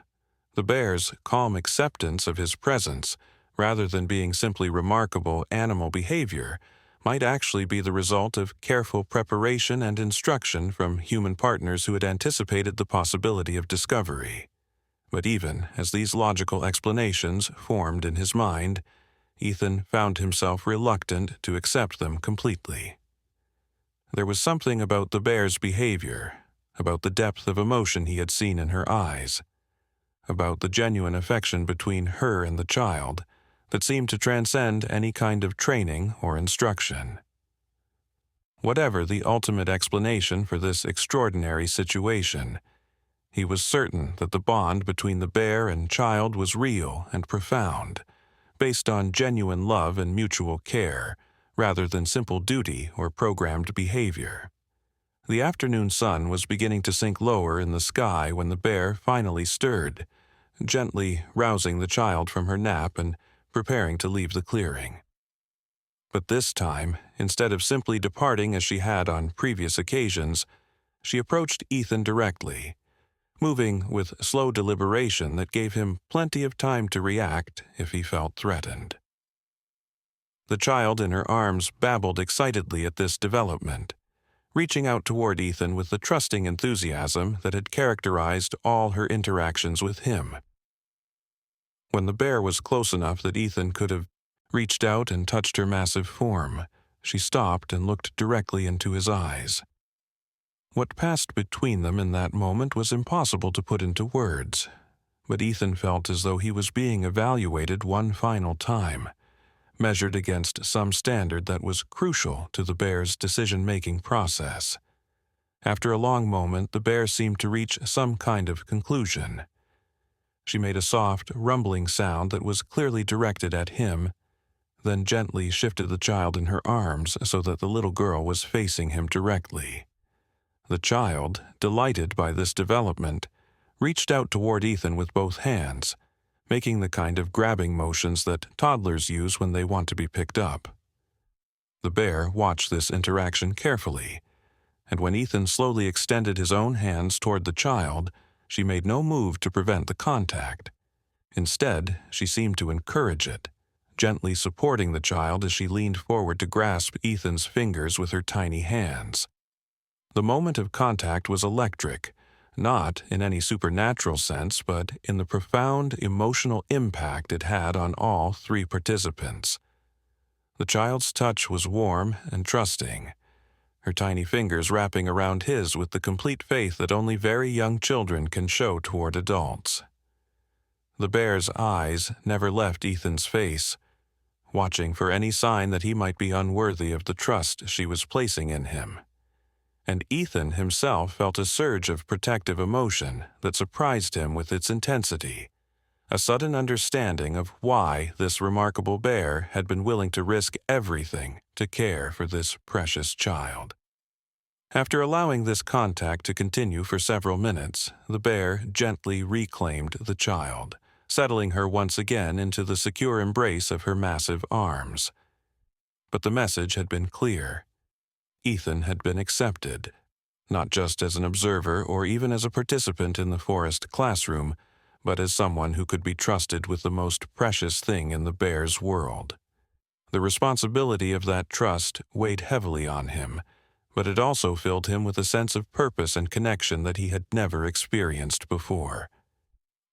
The bear's calm acceptance of his presence, rather than being simply remarkable animal behavior, might actually be the result of careful preparation and instruction from human partners who had anticipated the possibility of discovery. But even as these logical explanations formed in his mind, Ethan found himself reluctant to accept them completely. There was something about the bear's behavior, about the depth of emotion he had seen in her eyes, about the genuine affection between her and the child, that seemed to transcend any kind of training or instruction. Whatever the ultimate explanation for this extraordinary situation, he was certain that the bond between the bear and child was real and profound, based on genuine love and mutual care, rather than simple duty or programmed behavior. The afternoon sun was beginning to sink lower in the sky when the bear finally stirred, gently rousing the child from her nap and preparing to leave the clearing. But this time, instead of simply departing as she had on previous occasions, she approached Ethan directly, moving with slow deliberation that gave him plenty of time to react if he felt threatened. The child in her arms babbled excitedly at this development, reaching out toward Ethan with the trusting enthusiasm that had characterized all her interactions with him. When the bear was close enough that Ethan could have reached out and touched her massive form, she stopped and looked directly into his eyes. What passed between them in that moment was impossible to put into words, but Ethan felt as though he was being evaluated one final time, measured against some standard that was crucial to the bear's decision-making process. After a long moment, the bear seemed to reach some kind of conclusion. She made a soft, rumbling sound that was clearly directed at him, then gently shifted the child in her arms so that the little girl was facing him directly. The child, delighted by this development, reached out toward Ethan with both hands, making the kind of grabbing motions that toddlers use when they want to be picked up. The bear watched this interaction carefully, and when Ethan slowly extended his own hands toward the child, she made no move to prevent the contact. Instead, she seemed to encourage it, gently supporting the child as she leaned forward to grasp Ethan's fingers with her tiny hands. The moment of contact was electric, not in any supernatural sense, but in the profound emotional impact it had on all three participants. The child's touch was warm and trusting, her tiny fingers wrapping around his with the complete faith that only very young children can show toward adults. The bear's eyes never left Ethan's face, watching for any sign that he might be unworthy of the trust she was placing in him. And Ethan himself felt a surge of protective emotion that surprised him with its intensity, a sudden understanding of why this remarkable bear had been willing to risk everything to care for this precious child. After allowing this contact to continue for several minutes, the bear gently reclaimed the child, settling her once again into the secure embrace of her massive arms. But the message had been clear. Ethan had been accepted, not just as an observer or even as a participant in the forest classroom, but as someone who could be trusted with the most precious thing in the bear's world. The responsibility of that trust weighed heavily on him, but it also filled him with a sense of purpose and connection that he had never experienced before.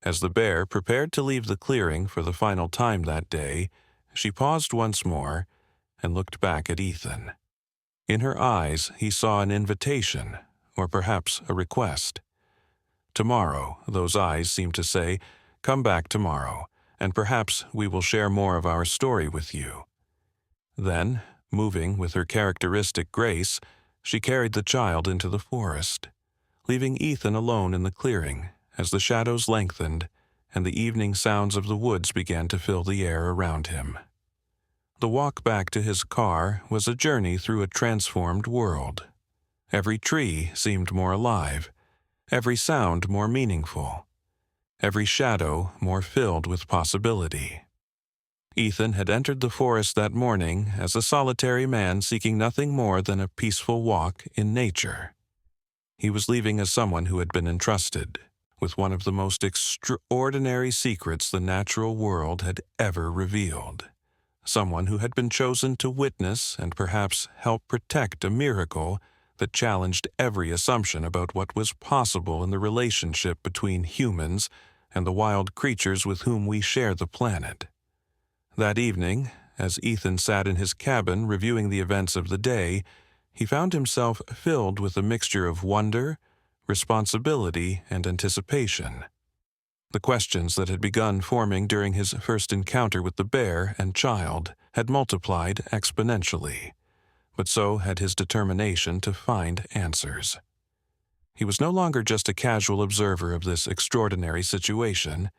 As the bear prepared to leave the clearing for the final time that day, she paused once more and looked back at Ethan. In her eyes, he saw an invitation, or perhaps a request. Tomorrow, those eyes seemed to say, "Come back tomorrow, and perhaps we will share more of our story with you." Then, moving with her characteristic grace, she carried the child into the forest, leaving Ethan alone in the clearing as the shadows lengthened and the evening sounds of the woods began to fill the air around him. The walk back to his car was a journey through a transformed world. Every tree seemed more alive, every sound more meaningful, every shadow more filled with possibility. Ethan had entered the forest that morning as a solitary man seeking nothing more than a peaceful walk in nature. He was leaving as someone who had been entrusted with one of the most extraordinary secrets the natural world had ever revealed. Someone who had been chosen to witness and perhaps help protect a miracle that challenged every assumption about what was possible in the relationship between humans and the wild creatures with whom we share the planet. That evening, as Ethan sat in his cabin reviewing the events of the day, he found himself filled with a mixture of wonder, responsibility, and anticipation. The questions that had begun forming during his first encounter with the bear and child had multiplied exponentially, but so had his determination to find answers. He was no longer just a casual observer of this extraordinary situation.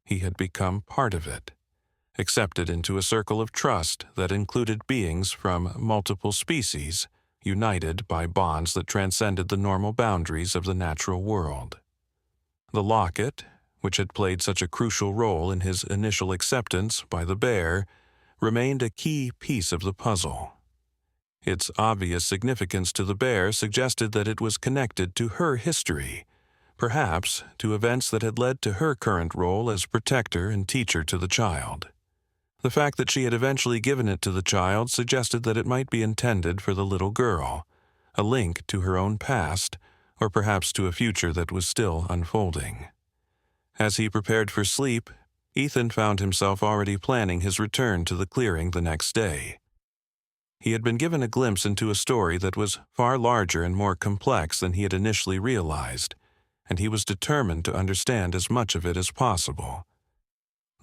He had become part of it, accepted into a circle of trust that included beings from multiple species, united by bonds that transcended the normal boundaries of the natural world. The locket, which had played such a crucial role in his initial acceptance by the bear, remained a key piece of the puzzle. Its obvious significance to the bear suggested that it was connected to her history, perhaps to events that had led to her current role as protector and teacher to the child. The fact that she had eventually given it to the child suggested that it might be intended for the little girl, a link to her own past, or perhaps to a future that was still unfolding. As he prepared for sleep, Ethan found himself already planning his return to the clearing the next day. He had been given a glimpse into a story that was far larger and more complex than he had initially realized, and he was determined to understand as much of it as possible.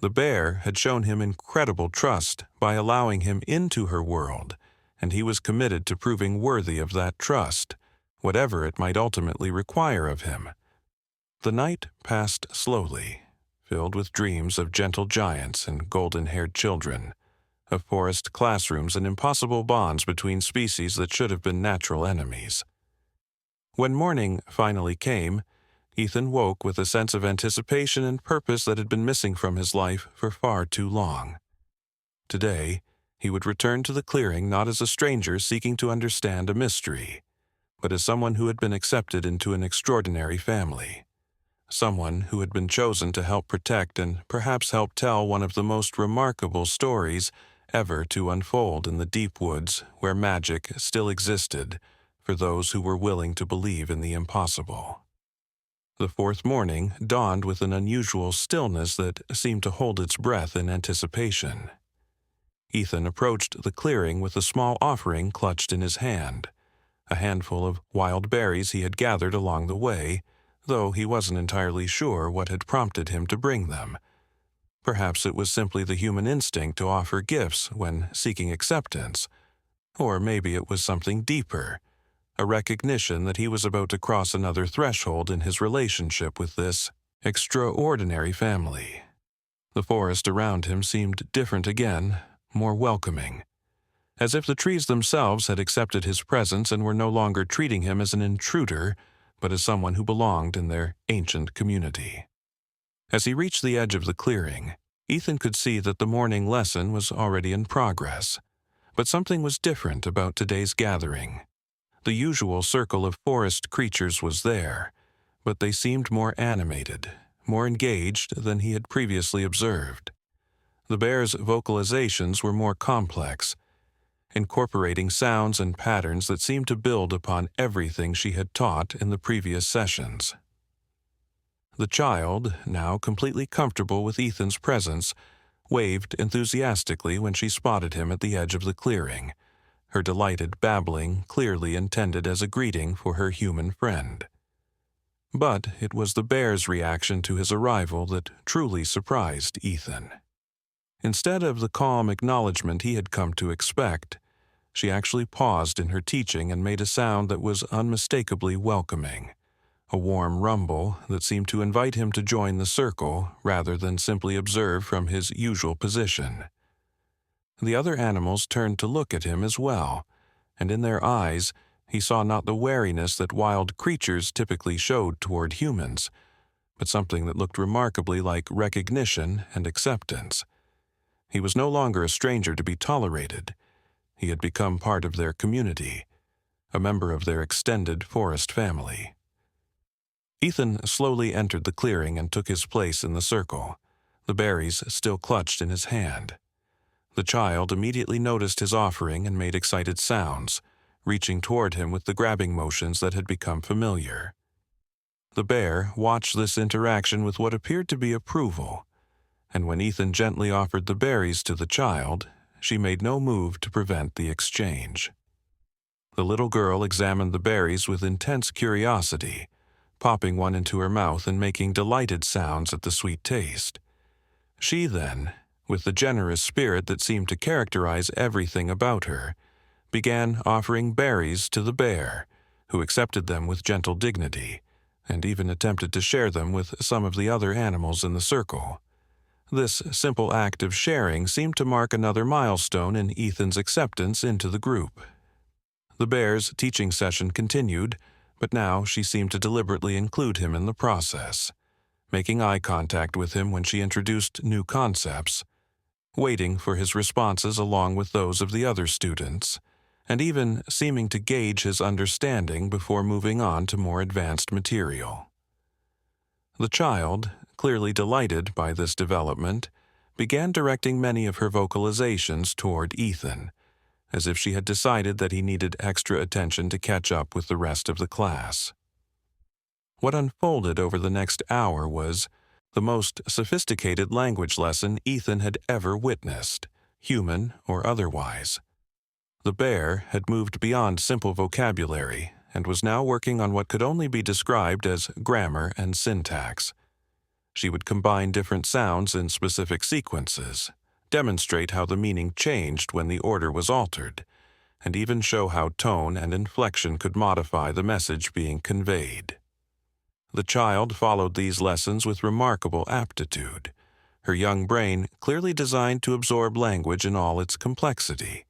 The bear had shown him incredible trust by allowing him into her world, and he was committed to proving worthy of that trust, whatever it might ultimately require of him. The night passed slowly, filled with dreams of gentle giants and golden-haired children, of forest classrooms and impossible bonds between species that should have been natural enemies. When morning finally came, Ethan woke with a sense of anticipation and purpose that had been missing from his life for far too long. Today, he would return to the clearing not as a stranger seeking to understand a mystery, but as someone who had been accepted into an extraordinary family. Someone who had been chosen to help protect and perhaps help tell one of the most remarkable stories ever to unfold in the deep woods where magic still existed for those who were willing to believe in the impossible. The fourth morning dawned with an unusual stillness that seemed to hold its breath in anticipation. Ethan approached the clearing with a small offering clutched in his hand, a handful of wild berries he had gathered along the way, though he wasn't entirely sure what had prompted him to bring them. Perhaps it was simply the human instinct to offer gifts when seeking acceptance, or maybe it was something deeper, a recognition that he was about to cross another threshold in his relationship with this extraordinary family. The forest around him seemed different again, more welcoming, as if the trees themselves had accepted his presence and were no longer treating him as an intruder, but as someone who belonged in their ancient community. As he reached the edge of the clearing, Ethan could see that the morning lesson was already in progress, but something was different about today's gathering. The usual circle of forest creatures was there, but they seemed more animated, more engaged than he had previously observed. The bear's vocalizations were more complex, incorporating sounds and patterns that seemed to build upon everything she had taught in the previous sessions. The child, now completely comfortable with Ethan's presence, waved enthusiastically when she spotted him at the edge of the clearing, her delighted babbling clearly intended as a greeting for her human friend. But it was the bear's reaction to his arrival that truly surprised Ethan. Instead of the calm acknowledgement he had come to expect, she actually paused in her teaching and made a sound that was unmistakably welcoming, a warm rumble that seemed to invite him to join the circle rather than simply observe from his usual position. The other animals turned to look at him as well, and in their eyes he saw not the wariness that wild creatures typically showed toward humans, but something that looked remarkably like recognition and acceptance. He was no longer a stranger to be tolerated. He had become part of their community, a member of their extended forest family. Ethan slowly entered the clearing and took his place in the circle, the berries still clutched in his hand. The child immediately noticed his offering and made excited sounds, reaching toward him with the grabbing motions that had become familiar. The bear watched this interaction with what appeared to be approval, and when Ethan gently offered the berries to the child, she made no move to prevent the exchange. The little girl examined the berries with intense curiosity, popping one into her mouth and making delighted sounds at the sweet taste. She then, with the generous spirit that seemed to characterize everything about her, began offering berries to the bear, who accepted them with gentle dignity, and even attempted to share them with some of the other animals in the circle. This simple act of sharing seemed to mark another milestone in Ethan's acceptance into the group. The bear's teaching session continued, but now she seemed to deliberately include him in the process, making eye contact with him when she introduced new concepts, waiting for his responses along with those of the other students, and even seeming to gauge his understanding before moving on to more advanced material. The child, clearly delighted by this development, began directing many of her vocalizations toward Ethan, as if she had decided that he needed extra attention to catch up with the rest of the class. What unfolded over the next hour was the most sophisticated language lesson Ethan had ever witnessed, human or otherwise. The bear had moved beyond simple vocabulary and was now working on what could only be described as grammar and syntax. She would combine different sounds in specific sequences, demonstrate how the meaning changed when the order was altered, and even show how tone and inflection could modify the message being conveyed. The child followed these lessons with remarkable aptitude, her young brain clearly designed to absorb language in all its complexity.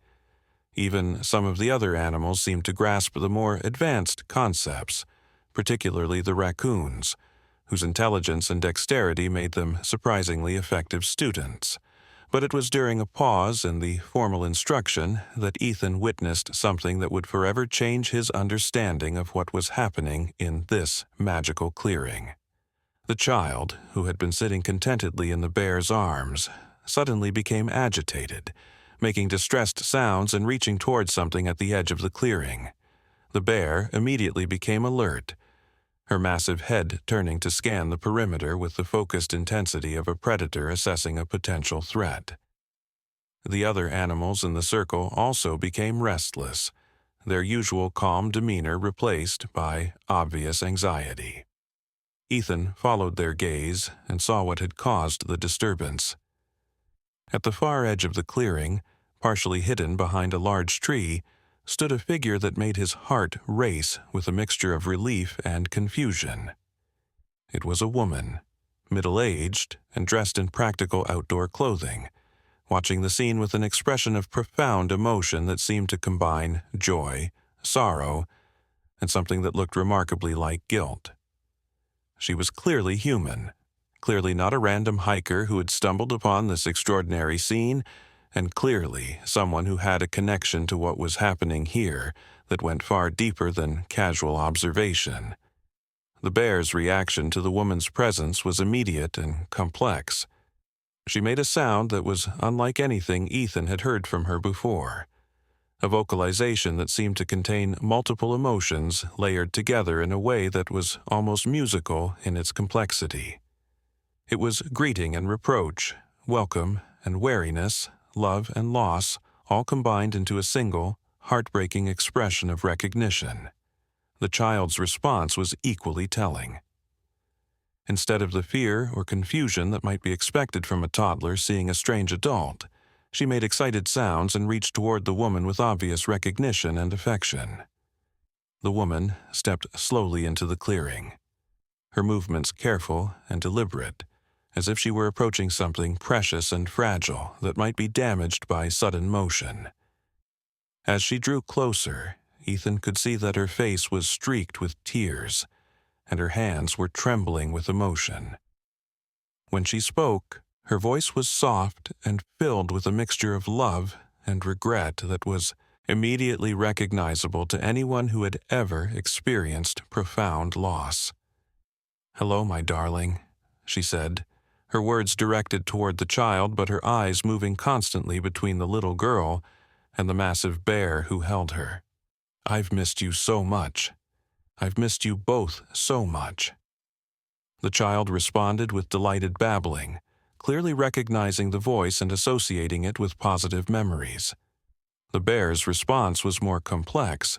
Even some of the other animals seemed to grasp the more advanced concepts, particularly the raccoons, whose intelligence and dexterity made them surprisingly effective students. But it was during a pause in the formal instruction that Ethan witnessed something that would forever change his understanding of what was happening in this magical clearing. The child, who had been sitting contentedly in the bear's arms, suddenly became agitated, making distressed sounds and reaching towards something at the edge of the clearing. The bear immediately became alert. her massive head turning to scan the perimeter with the focused intensity of a predator assessing a potential threat. The other animals in the circle also became restless, their usual calm demeanor replaced by obvious anxiety. Ethan followed their gaze and saw what had caused the disturbance. At the far edge of the clearing, partially hidden behind a large tree, stood a figure that made his heart race with a mixture of relief and confusion. It was a woman, middle-aged and dressed in practical outdoor clothing, watching the scene with an expression of profound emotion that seemed to combine joy, sorrow, and something that looked remarkably like guilt. She was clearly human, clearly not a random hiker who had stumbled upon this extraordinary scene, and clearly someone who had a connection to what was happening here that went far deeper than casual observation. The bear's reaction to the woman's presence was immediate and complex. She made a sound that was unlike anything Ethan had heard from her before, a vocalization that seemed to contain multiple emotions layered together in a way that was almost musical in its complexity. It was greeting and reproach, welcome and wariness, love and loss, all combined into a single, heartbreaking expression of recognition. The child's response was equally telling. Instead of the fear or confusion that might be expected from a toddler seeing a strange adult, she made excited sounds and reached toward the woman with obvious recognition and affection. The woman stepped slowly into the clearing, her movements careful and deliberate, as if she were approaching something precious and fragile that might be damaged by sudden motion. As she drew closer, Ethan could see that her face was streaked with tears, and her hands were trembling with emotion. When she spoke, her voice was soft and filled with a mixture of love and regret that was immediately recognizable to anyone who had ever experienced profound loss. "Hello, my darling," she said, her words directed toward the child but her eyes moving constantly between the little girl and the massive bear who held her. "I've missed you so much. I've missed you both so much." The child responded with delighted babbling, clearly recognizing the voice and associating it with positive memories. The bear's response was more complex,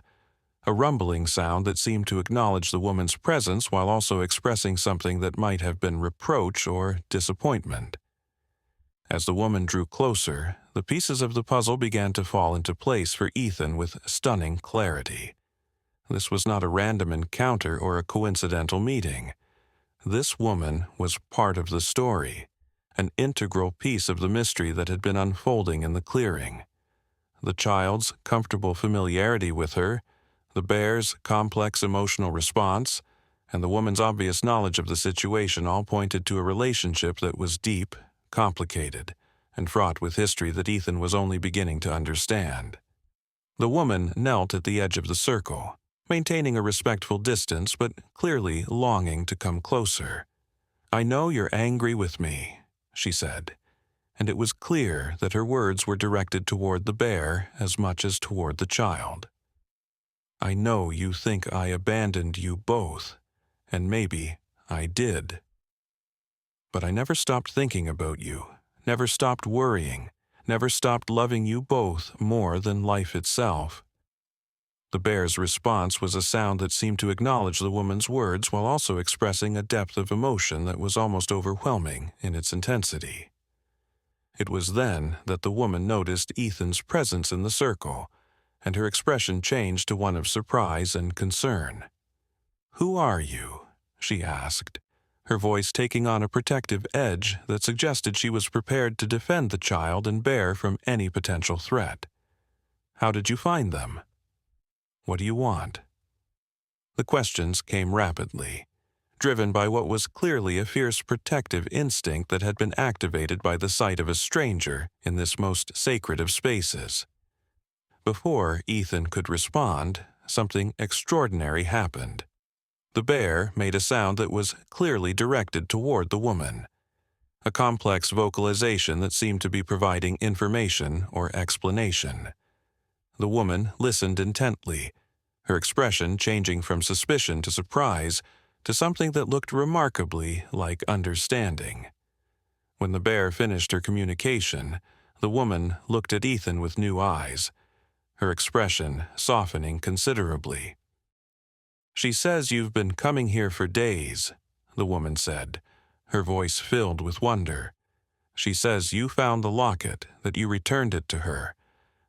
a rumbling sound that seemed to acknowledge the woman's presence while also expressing something that might have been reproach or disappointment. As the woman drew closer, the pieces of the puzzle began to fall into place for Ethan with stunning clarity. This was not a random encounter or a coincidental meeting. This woman was part of the story, an integral piece of the mystery that had been unfolding in the clearing. The child's comfortable familiarity with her, the bear's complex emotional response, and the woman's obvious knowledge of the situation all pointed to a relationship that was deep, complicated, and fraught with history that Ethan was only beginning to understand. The woman knelt at the edge of the circle, maintaining a respectful distance but clearly longing to come closer. "I know you're angry with me," she said, and it was clear that her words were directed toward the bear as much as toward the child. "I know you think I abandoned you both, and maybe I did. But I never stopped thinking about you, never stopped worrying, never stopped loving you both more than life itself." The bear's response was a sound that seemed to acknowledge the woman's words while also expressing a depth of emotion that was almost overwhelming in its intensity. It was then that the woman noticed Ethan's presence in the circle, and her expression changed to one of surprise and concern. "Who are you?" she asked, her voice taking on a protective edge that suggested she was prepared to defend the child and bear from any potential threat. "How did you find them? What do you want?" The questions came rapidly, driven by what was clearly a fierce protective instinct that had been activated by the sight of a stranger in this most sacred of spaces. Before Ethan could respond, something extraordinary happened. The bear made a sound that was clearly directed toward the woman, a complex vocalization that seemed to be providing information or explanation. The woman listened intently, her expression changing from suspicion to surprise, to something that looked remarkably like understanding. When the bear finished her communication, the woman looked at Ethan with new eyes, her expression softening considerably. "She says you've been coming here for days," the woman said, her voice filled with wonder. "She says you found the locket, that you returned it to her,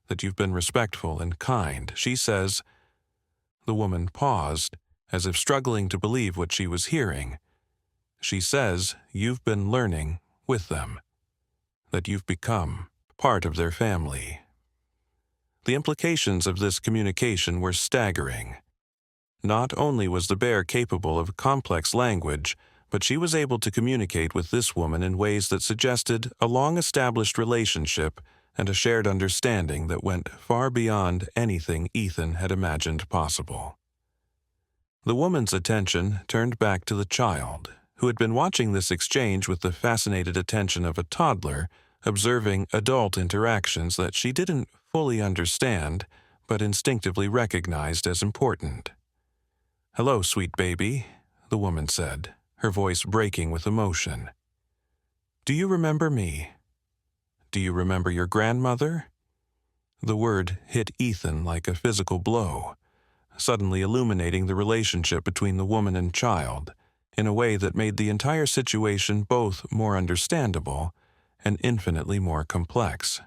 that you've been respectful and kind. She says—" The woman paused, as if struggling to believe what she was hearing. "She says you've been learning with them, that you've become part of their family." The implications of this communication were staggering. Not only was the bear capable of complex language, but she was able to communicate with this woman in ways that suggested a long-established relationship and a shared understanding that went far beyond anything Ethan had imagined possible. The woman's attention turned back to the child, who had been watching this exchange with the fascinated attention of a toddler, observing adult interactions that she didn't fully understand, but instinctively recognized as important. "Hello, sweet baby," the woman said, her voice breaking with emotion. "Do you remember me? Do you remember your grandmother?" The word hit Ethan like a physical blow, suddenly illuminating the relationship between the woman and child in a way that made the entire situation both more understandable and infinitely more complex.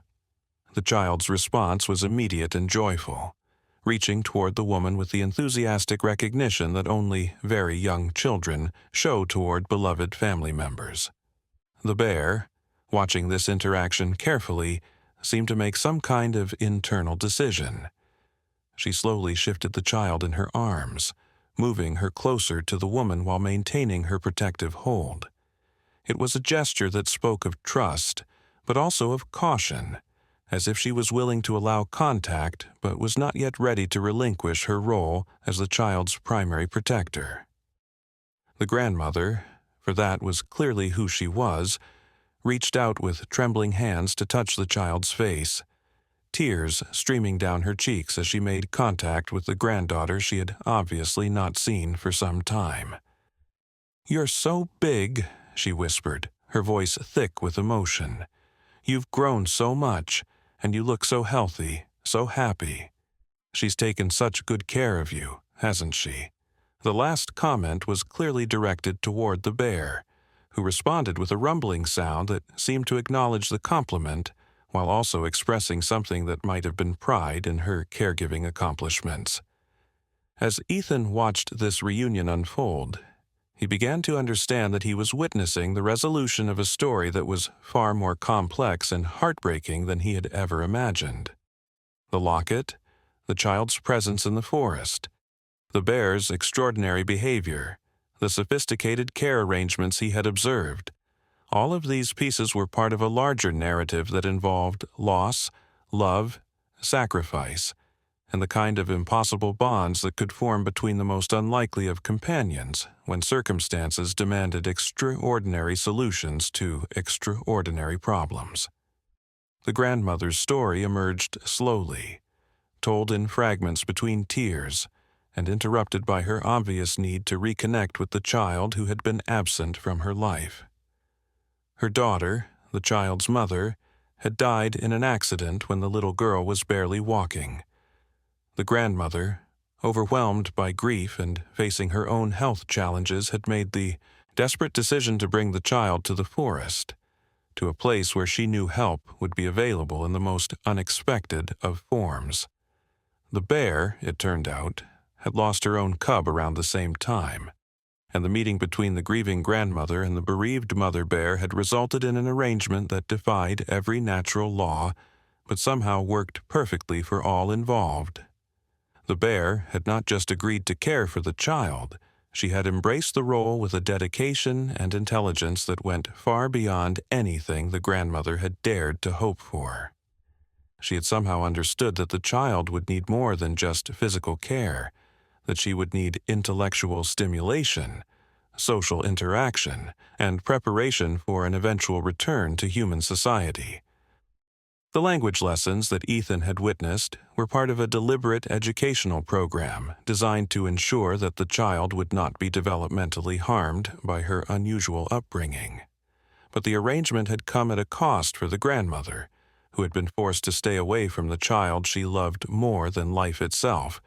The child's response was immediate and joyful, reaching toward the woman with the enthusiastic recognition that only very young children show toward beloved family members. The bear, watching this interaction carefully, seemed to make some kind of internal decision. She slowly shifted the child in her arms, moving her closer to the woman while maintaining her protective hold. It was a gesture that spoke of trust, but also of caution, as if she was willing to allow contact but was not yet ready to relinquish her role as the child's primary protector. The grandmother, for that was clearly who she was, reached out with trembling hands to touch the child's face, tears streaming down her cheeks as she made contact with the granddaughter she had obviously not seen for some time. "You're so big," she whispered, her voice thick with emotion. "You've grown so much, and you look so healthy, so happy. She's taken such good care of you, hasn't she?" The last comment was clearly directed toward the bear, who responded with a rumbling sound that seemed to acknowledge the compliment while also expressing something that might have been pride in her caregiving accomplishments. As Ethan watched this reunion unfold, he began to understand that he was witnessing the resolution of a story that was far more complex and heartbreaking than he had ever imagined. The locket, the child's presence in the forest, the bear's extraordinary behavior, the sophisticated care arrangements he had observed, all of these pieces were part of a larger narrative that involved loss, love, sacrifice, and the kind of impossible bonds that could form between the most unlikely of companions when circumstances demanded extraordinary solutions to extraordinary problems. The grandmother's story emerged slowly, told in fragments between tears, and interrupted by her obvious need to reconnect with the child who had been absent from her life. Her daughter, the child's mother, had died in an accident when the little girl was barely walking. The grandmother, overwhelmed by grief and facing her own health challenges, had made the desperate decision to bring the child to the forest, to a place where she knew help would be available in the most unexpected of forms. The bear, it turned out, had lost her own cub around the same time, and the meeting between the grieving grandmother and the bereaved mother bear had resulted in an arrangement that defied every natural law, but somehow worked perfectly for all involved. The bear had not just agreed to care for the child, she had embraced the role with a dedication and intelligence that went far beyond anything the grandmother had dared to hope for. She had somehow understood that the child would need more than just physical care, that she would need intellectual stimulation, social interaction, and preparation for an eventual return to human society. The language lessons that Ethan had witnessed were part of a deliberate educational program designed to ensure that the child would not be developmentally harmed by her unusual upbringing. But the arrangement had come at a cost for the grandmother, who had been forced to stay away from the child she loved more than life itself,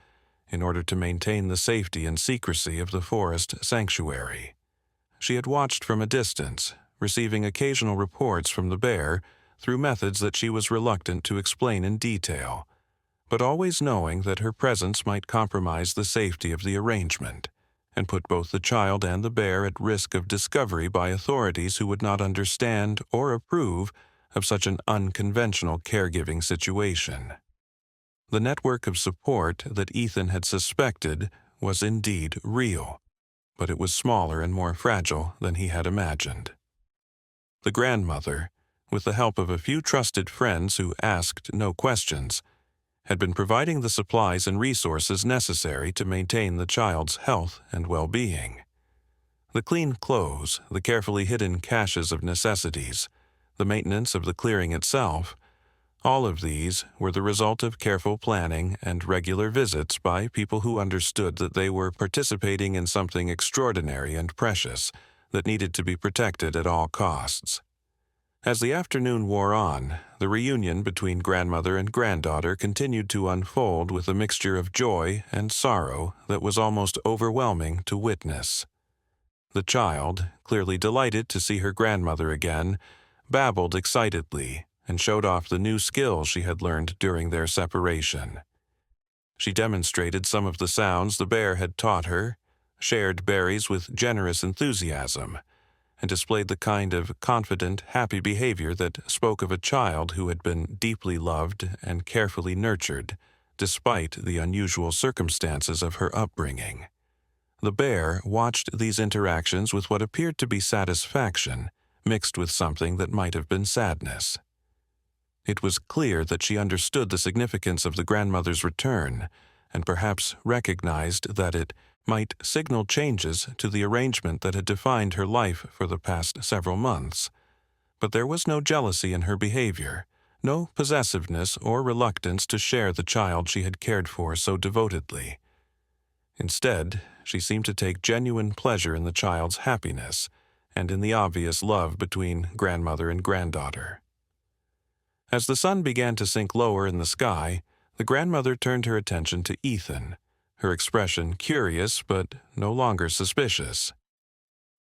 in order to maintain the safety and secrecy of the forest sanctuary. She had watched from a distance, receiving occasional reports from the bear through methods that she was reluctant to explain in detail, but always knowing that her presence might compromise the safety of the arrangement and put both the child and the bear at risk of discovery by authorities who would not understand or approve of such an unconventional caregiving situation. The network of support that Ethan had suspected was indeed real, but it was smaller and more fragile than he had imagined. The grandmother, with the help of a few trusted friends who asked no questions, had been providing the supplies and resources necessary to maintain the child's health and well-being. The clean clothes, the carefully hidden caches of necessities, the maintenance of the clearing itself, all of these were the result of careful planning and regular visits by people who understood that they were participating in something extraordinary and precious that needed to be protected at all costs. As the afternoon wore on, the reunion between grandmother and granddaughter continued to unfold with a mixture of joy and sorrow that was almost overwhelming to witness. The child, clearly delighted to see her grandmother again, babbled excitedly and showed off the new skills she had learned during their separation. She demonstrated some of the sounds the bear had taught her, shared berries with generous enthusiasm, and displayed the kind of confident, happy behavior that spoke of a child who had been deeply loved and carefully nurtured, despite the unusual circumstances of her upbringing. The bear watched these interactions with what appeared to be satisfaction, mixed with something that might have been sadness. It was clear that she understood the significance of the grandmother's return, and perhaps recognized that it might signal changes to the arrangement that had defined her life for the past several months. But there was no jealousy in her behavior, no possessiveness or reluctance to share the child she had cared for so devotedly. Instead, she seemed to take genuine pleasure in the child's happiness and in the obvious love between grandmother and granddaughter. As the sun began to sink lower in the sky, the grandmother turned her attention to Ethan, her expression curious but no longer suspicious.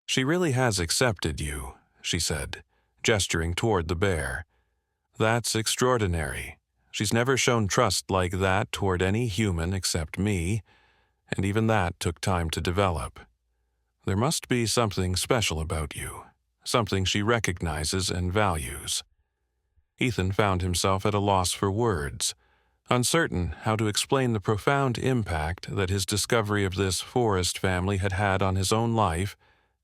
"She really has accepted you," she said, gesturing toward the bear. "That's extraordinary. She's never shown trust like that toward any human except me, and even that took time to develop. There must be something special about you, something she recognizes and values." Ethan found himself at a loss for words, uncertain how to explain the profound impact that his discovery of this forest family had had on his own life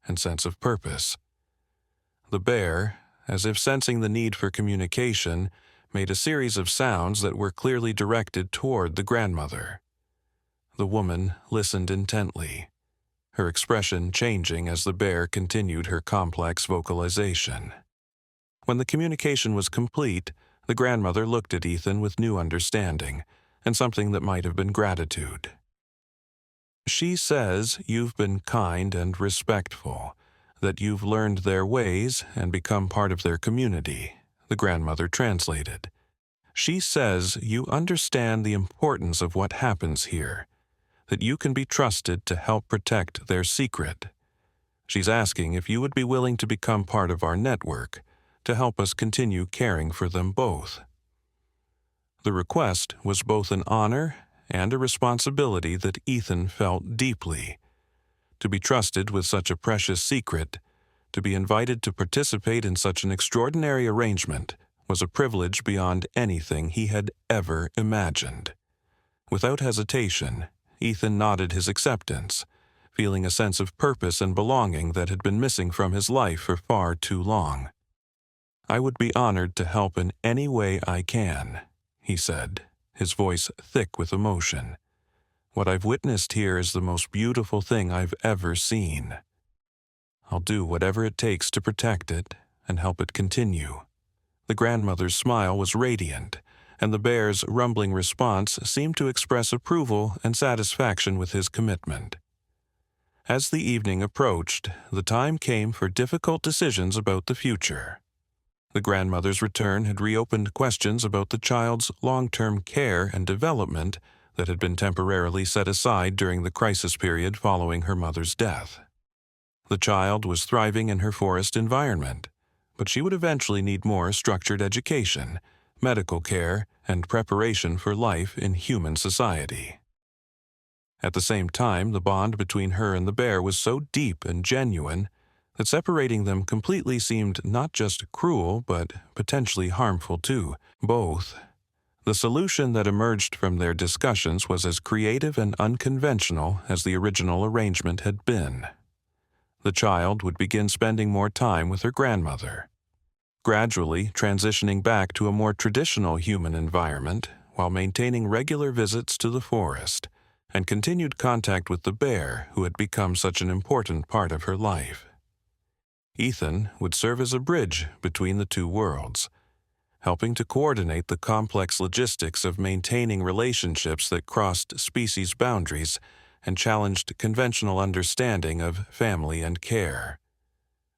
and sense of purpose. The bear, as if sensing the need for communication, made a series of sounds that were clearly directed toward the grandmother. The woman listened intently, her expression changing as the bear continued her complex vocalization. When the communication was complete, the grandmother looked at Ethan with new understanding and something that might have been gratitude. "She says you've been kind and respectful, that you've learned their ways and become part of their community," the grandmother translated. "She says you understand the importance of what happens here, that you can be trusted to help protect their secret. She's asking if you would be willing to become part of our network, to help us continue caring for them both." The request was both an honor and a responsibility that Ethan felt deeply. To be trusted with such a precious secret, to be invited to participate in such an extraordinary arrangement, was a privilege beyond anything he had ever imagined. Without hesitation, Ethan nodded his acceptance, feeling a sense of purpose and belonging that had been missing from his life for far too long. "I would be honored to help in any way I can," he said, his voice thick with emotion. "What I've witnessed here is the most beautiful thing I've ever seen. I'll do whatever it takes to protect it and help it continue." The grandmother's smile was radiant, and the bear's rumbling response seemed to express approval and satisfaction with his commitment. As the evening approached, the time came for difficult decisions about the future. The grandmother's return had reopened questions about the child's long-term care and development that had been temporarily set aside during the crisis period following her mother's death. The child was thriving in her forest environment, but she would eventually need more structured education, medical care, and preparation for life in human society. At the same time, the bond between her and the bear was so deep and genuine that separating them completely seemed not just cruel, but potentially harmful to both. The solution that emerged from their discussions was as creative and unconventional as the original arrangement had been. The child would begin spending more time with her grandmother, gradually transitioning back to a more traditional human environment while maintaining regular visits to the forest and continued contact with the bear who had become such an important part of her life. Ethan would serve as a bridge between the two worlds, helping to coordinate the complex logistics of maintaining relationships that crossed species boundaries and challenged conventional understanding of family and care.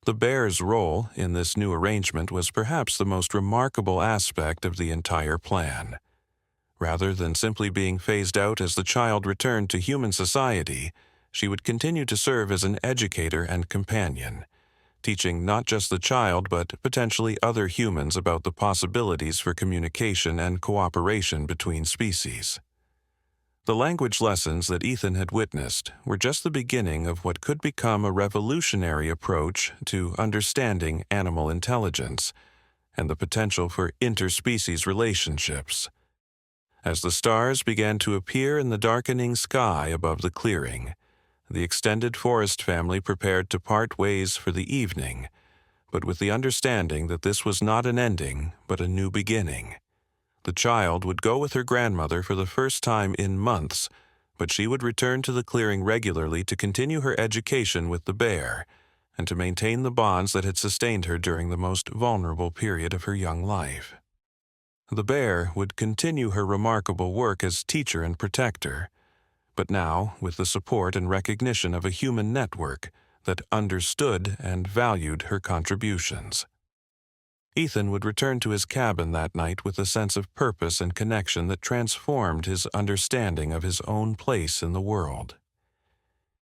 The bear's role in this new arrangement was perhaps the most remarkable aspect of the entire plan. Rather than simply being phased out as the child returned to human society, she would continue to serve as an educator and companion, teaching not just the child but potentially other humans about the possibilities for communication and cooperation between species. The language lessons that Ethan had witnessed were just the beginning of what could become a revolutionary approach to understanding animal intelligence and the potential for interspecies relationships. As the stars began to appear in the darkening sky above the clearing, the extended forest family prepared to part ways for the evening, but with the understanding that this was not an ending, but a new beginning. The child would go with her grandmother for the first time in months, but she would return to the clearing regularly to continue her education with the bear and to maintain the bonds that had sustained her during the most vulnerable period of her young life. The bear would continue her remarkable work as teacher and protector, but now with the support and recognition of a human network that understood and valued her contributions. Ethan would return to his cabin that night with a sense of purpose and connection that transformed his understanding of his own place in the world.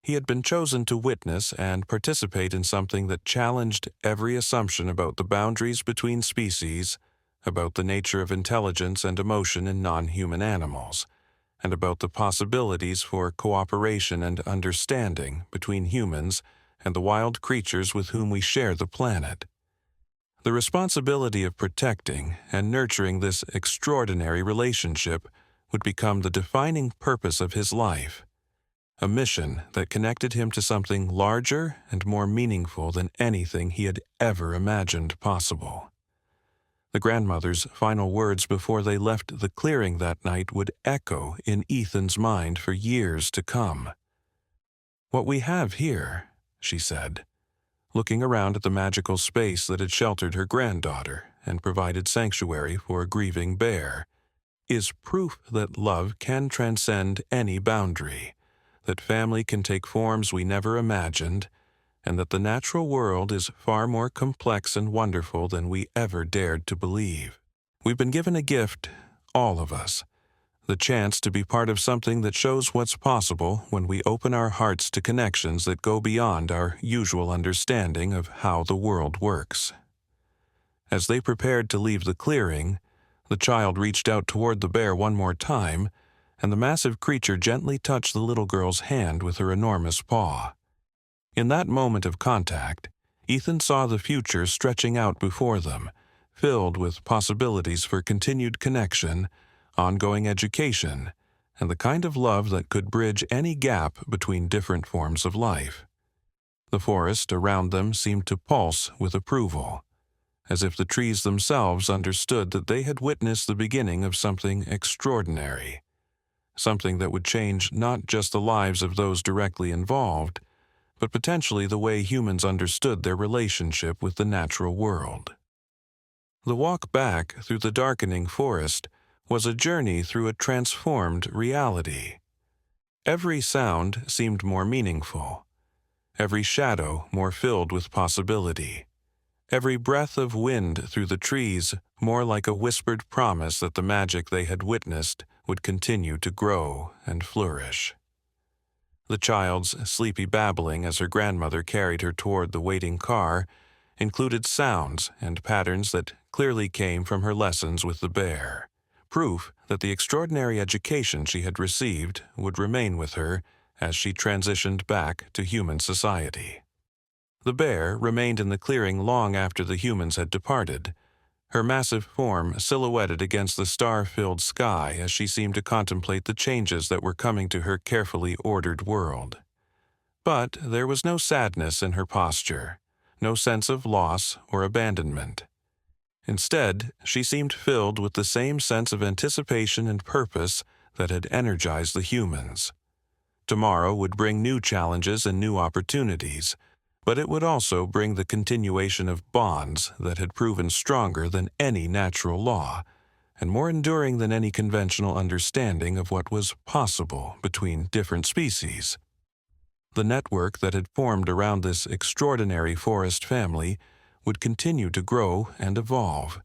He had been chosen to witness and participate in something that challenged every assumption about the boundaries between species, about the nature of intelligence and emotion in non-human animals, and about the possibilities for cooperation and understanding between humans and the wild creatures with whom we share the planet. The responsibility of protecting and nurturing this extraordinary relationship would become the defining purpose of his life, a mission that connected him to something larger and more meaningful than anything he had ever imagined possible. The grandmother's final words before they left the clearing that night would echo in Ethan's mind for years to come. "What we have here," she said, looking around at the magical space that had sheltered her granddaughter and provided sanctuary for a grieving bear, "is proof that love can transcend any boundary, that family can take forms we never imagined, and that the natural world is far more complex and wonderful than we ever dared to believe. We've been given a gift, all of us, the chance to be part of something that shows what's possible when we open our hearts to connections that go beyond our usual understanding of how the world works." As they prepared to leave the clearing, the child reached out toward the bear one more time, and the massive creature gently touched the little girl's hand with her enormous paw. In that moment of contact, Ethan saw the future stretching out before them, filled with possibilities for continued connection, ongoing education, and the kind of love that could bridge any gap between different forms of life. The forest around them seemed to pulse with approval, as if the trees themselves understood that they had witnessed the beginning of something extraordinary, something that would change not just the lives of those directly involved, but potentially the way humans understood their relationship with the natural world. The walk back through the darkening forest was a journey through a transformed reality. Every sound seemed more meaningful, every shadow more filled with possibility, every breath of wind through the trees more like a whispered promise that the magic they had witnessed would continue to grow and flourish. The child's sleepy babbling as her grandmother carried her toward the waiting car included sounds and patterns that clearly came from her lessons with the bear, proof that the extraordinary education she had received would remain with her as she transitioned back to human society. The bear remained in the clearing long after the humans had departed, her massive form silhouetted against the star-filled sky as she seemed to contemplate the changes that were coming to her carefully ordered world. But there was no sadness in her posture, no sense of loss or abandonment. Instead, she seemed filled with the same sense of anticipation and purpose that had energized the humans. Tomorrow would bring new challenges and new opportunities, but it would also bring the continuation of bonds that had proven stronger than any natural law and more enduring than any conventional understanding of what was possible between different species. The network that had formed around this extraordinary forest family would continue to grow and evolve,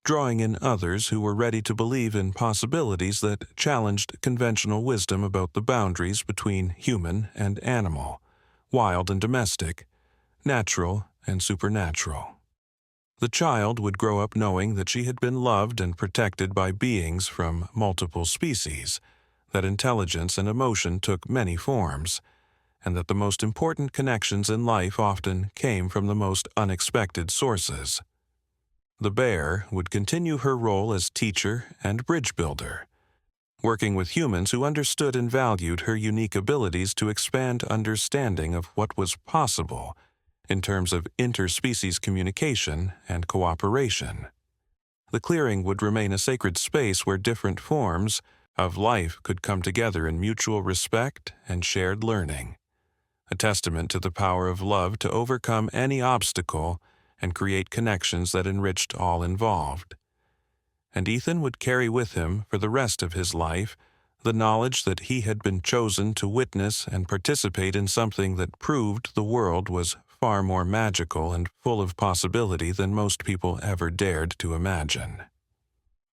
drawing in others who were ready to believe in possibilities that challenged conventional wisdom about the boundaries between human and animal, wild and domestic, natural and supernatural. The child would grow up knowing that she had been loved and protected by beings from multiple species, that intelligence and emotion took many forms, and that the most important connections in life often came from the most unexpected sources. The bear would continue her role as teacher and bridge builder, working with humans who understood and valued her unique abilities to expand understanding of what was possible in terms of interspecies communication and cooperation. The clearing would remain a sacred space where different forms of life could come together in mutual respect and shared learning, a testament to the power of love to overcome any obstacle and create connections that enriched all involved. And Ethan would carry with him for the rest of his life the knowledge that he had been chosen to witness and participate in something that proved the world was far more magical and full of possibility than most people ever dared to imagine.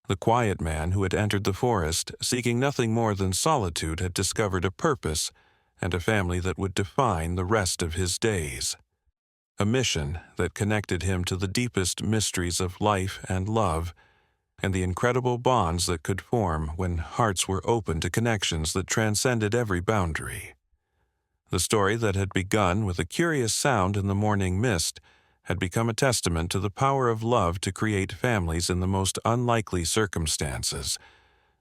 The quiet man who had entered the forest seeking nothing more than solitude had discovered a purpose and a family that would define the rest of his days, a mission that connected him to the deepest mysteries of life and love, and the incredible bonds that could form when hearts were open to connections that transcended every boundary. The story that had begun with a curious sound in the morning mist had become a testament to the power of love to create families in the most unlikely circumstances,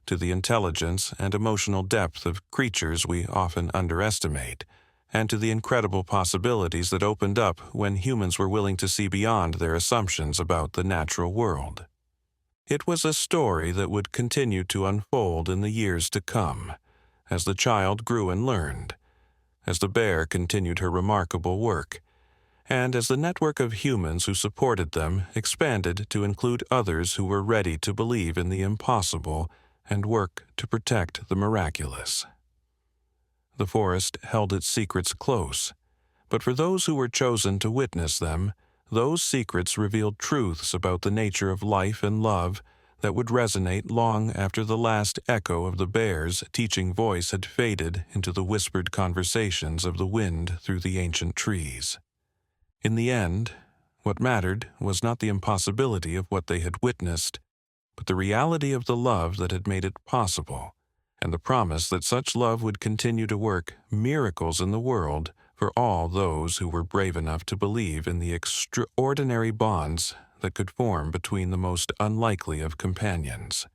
to the intelligence and emotional depth of creatures we often underestimate, and to the incredible possibilities that opened up when humans were willing to see beyond their assumptions about the natural world. It was a story that would continue to unfold in the years to come, as the child grew and learned, as the bear continued her remarkable work, and as the network of humans who supported them expanded to include others who were ready to believe in the impossible and work to protect the miraculous. The forest held its secrets close, but for those who were chosen to witness them, those secrets revealed truths about the nature of life and love that would resonate long after the last echo of the bear's teaching voice had faded into the whispered conversations of the wind through the ancient trees. In the end, what mattered was not the impossibility of what they had witnessed, but the reality of the love that had made it possible, and the promise that such love would continue to work miracles in the world for all those who were brave enough to believe in the extraordinary bonds that could form between the most unlikely of companions.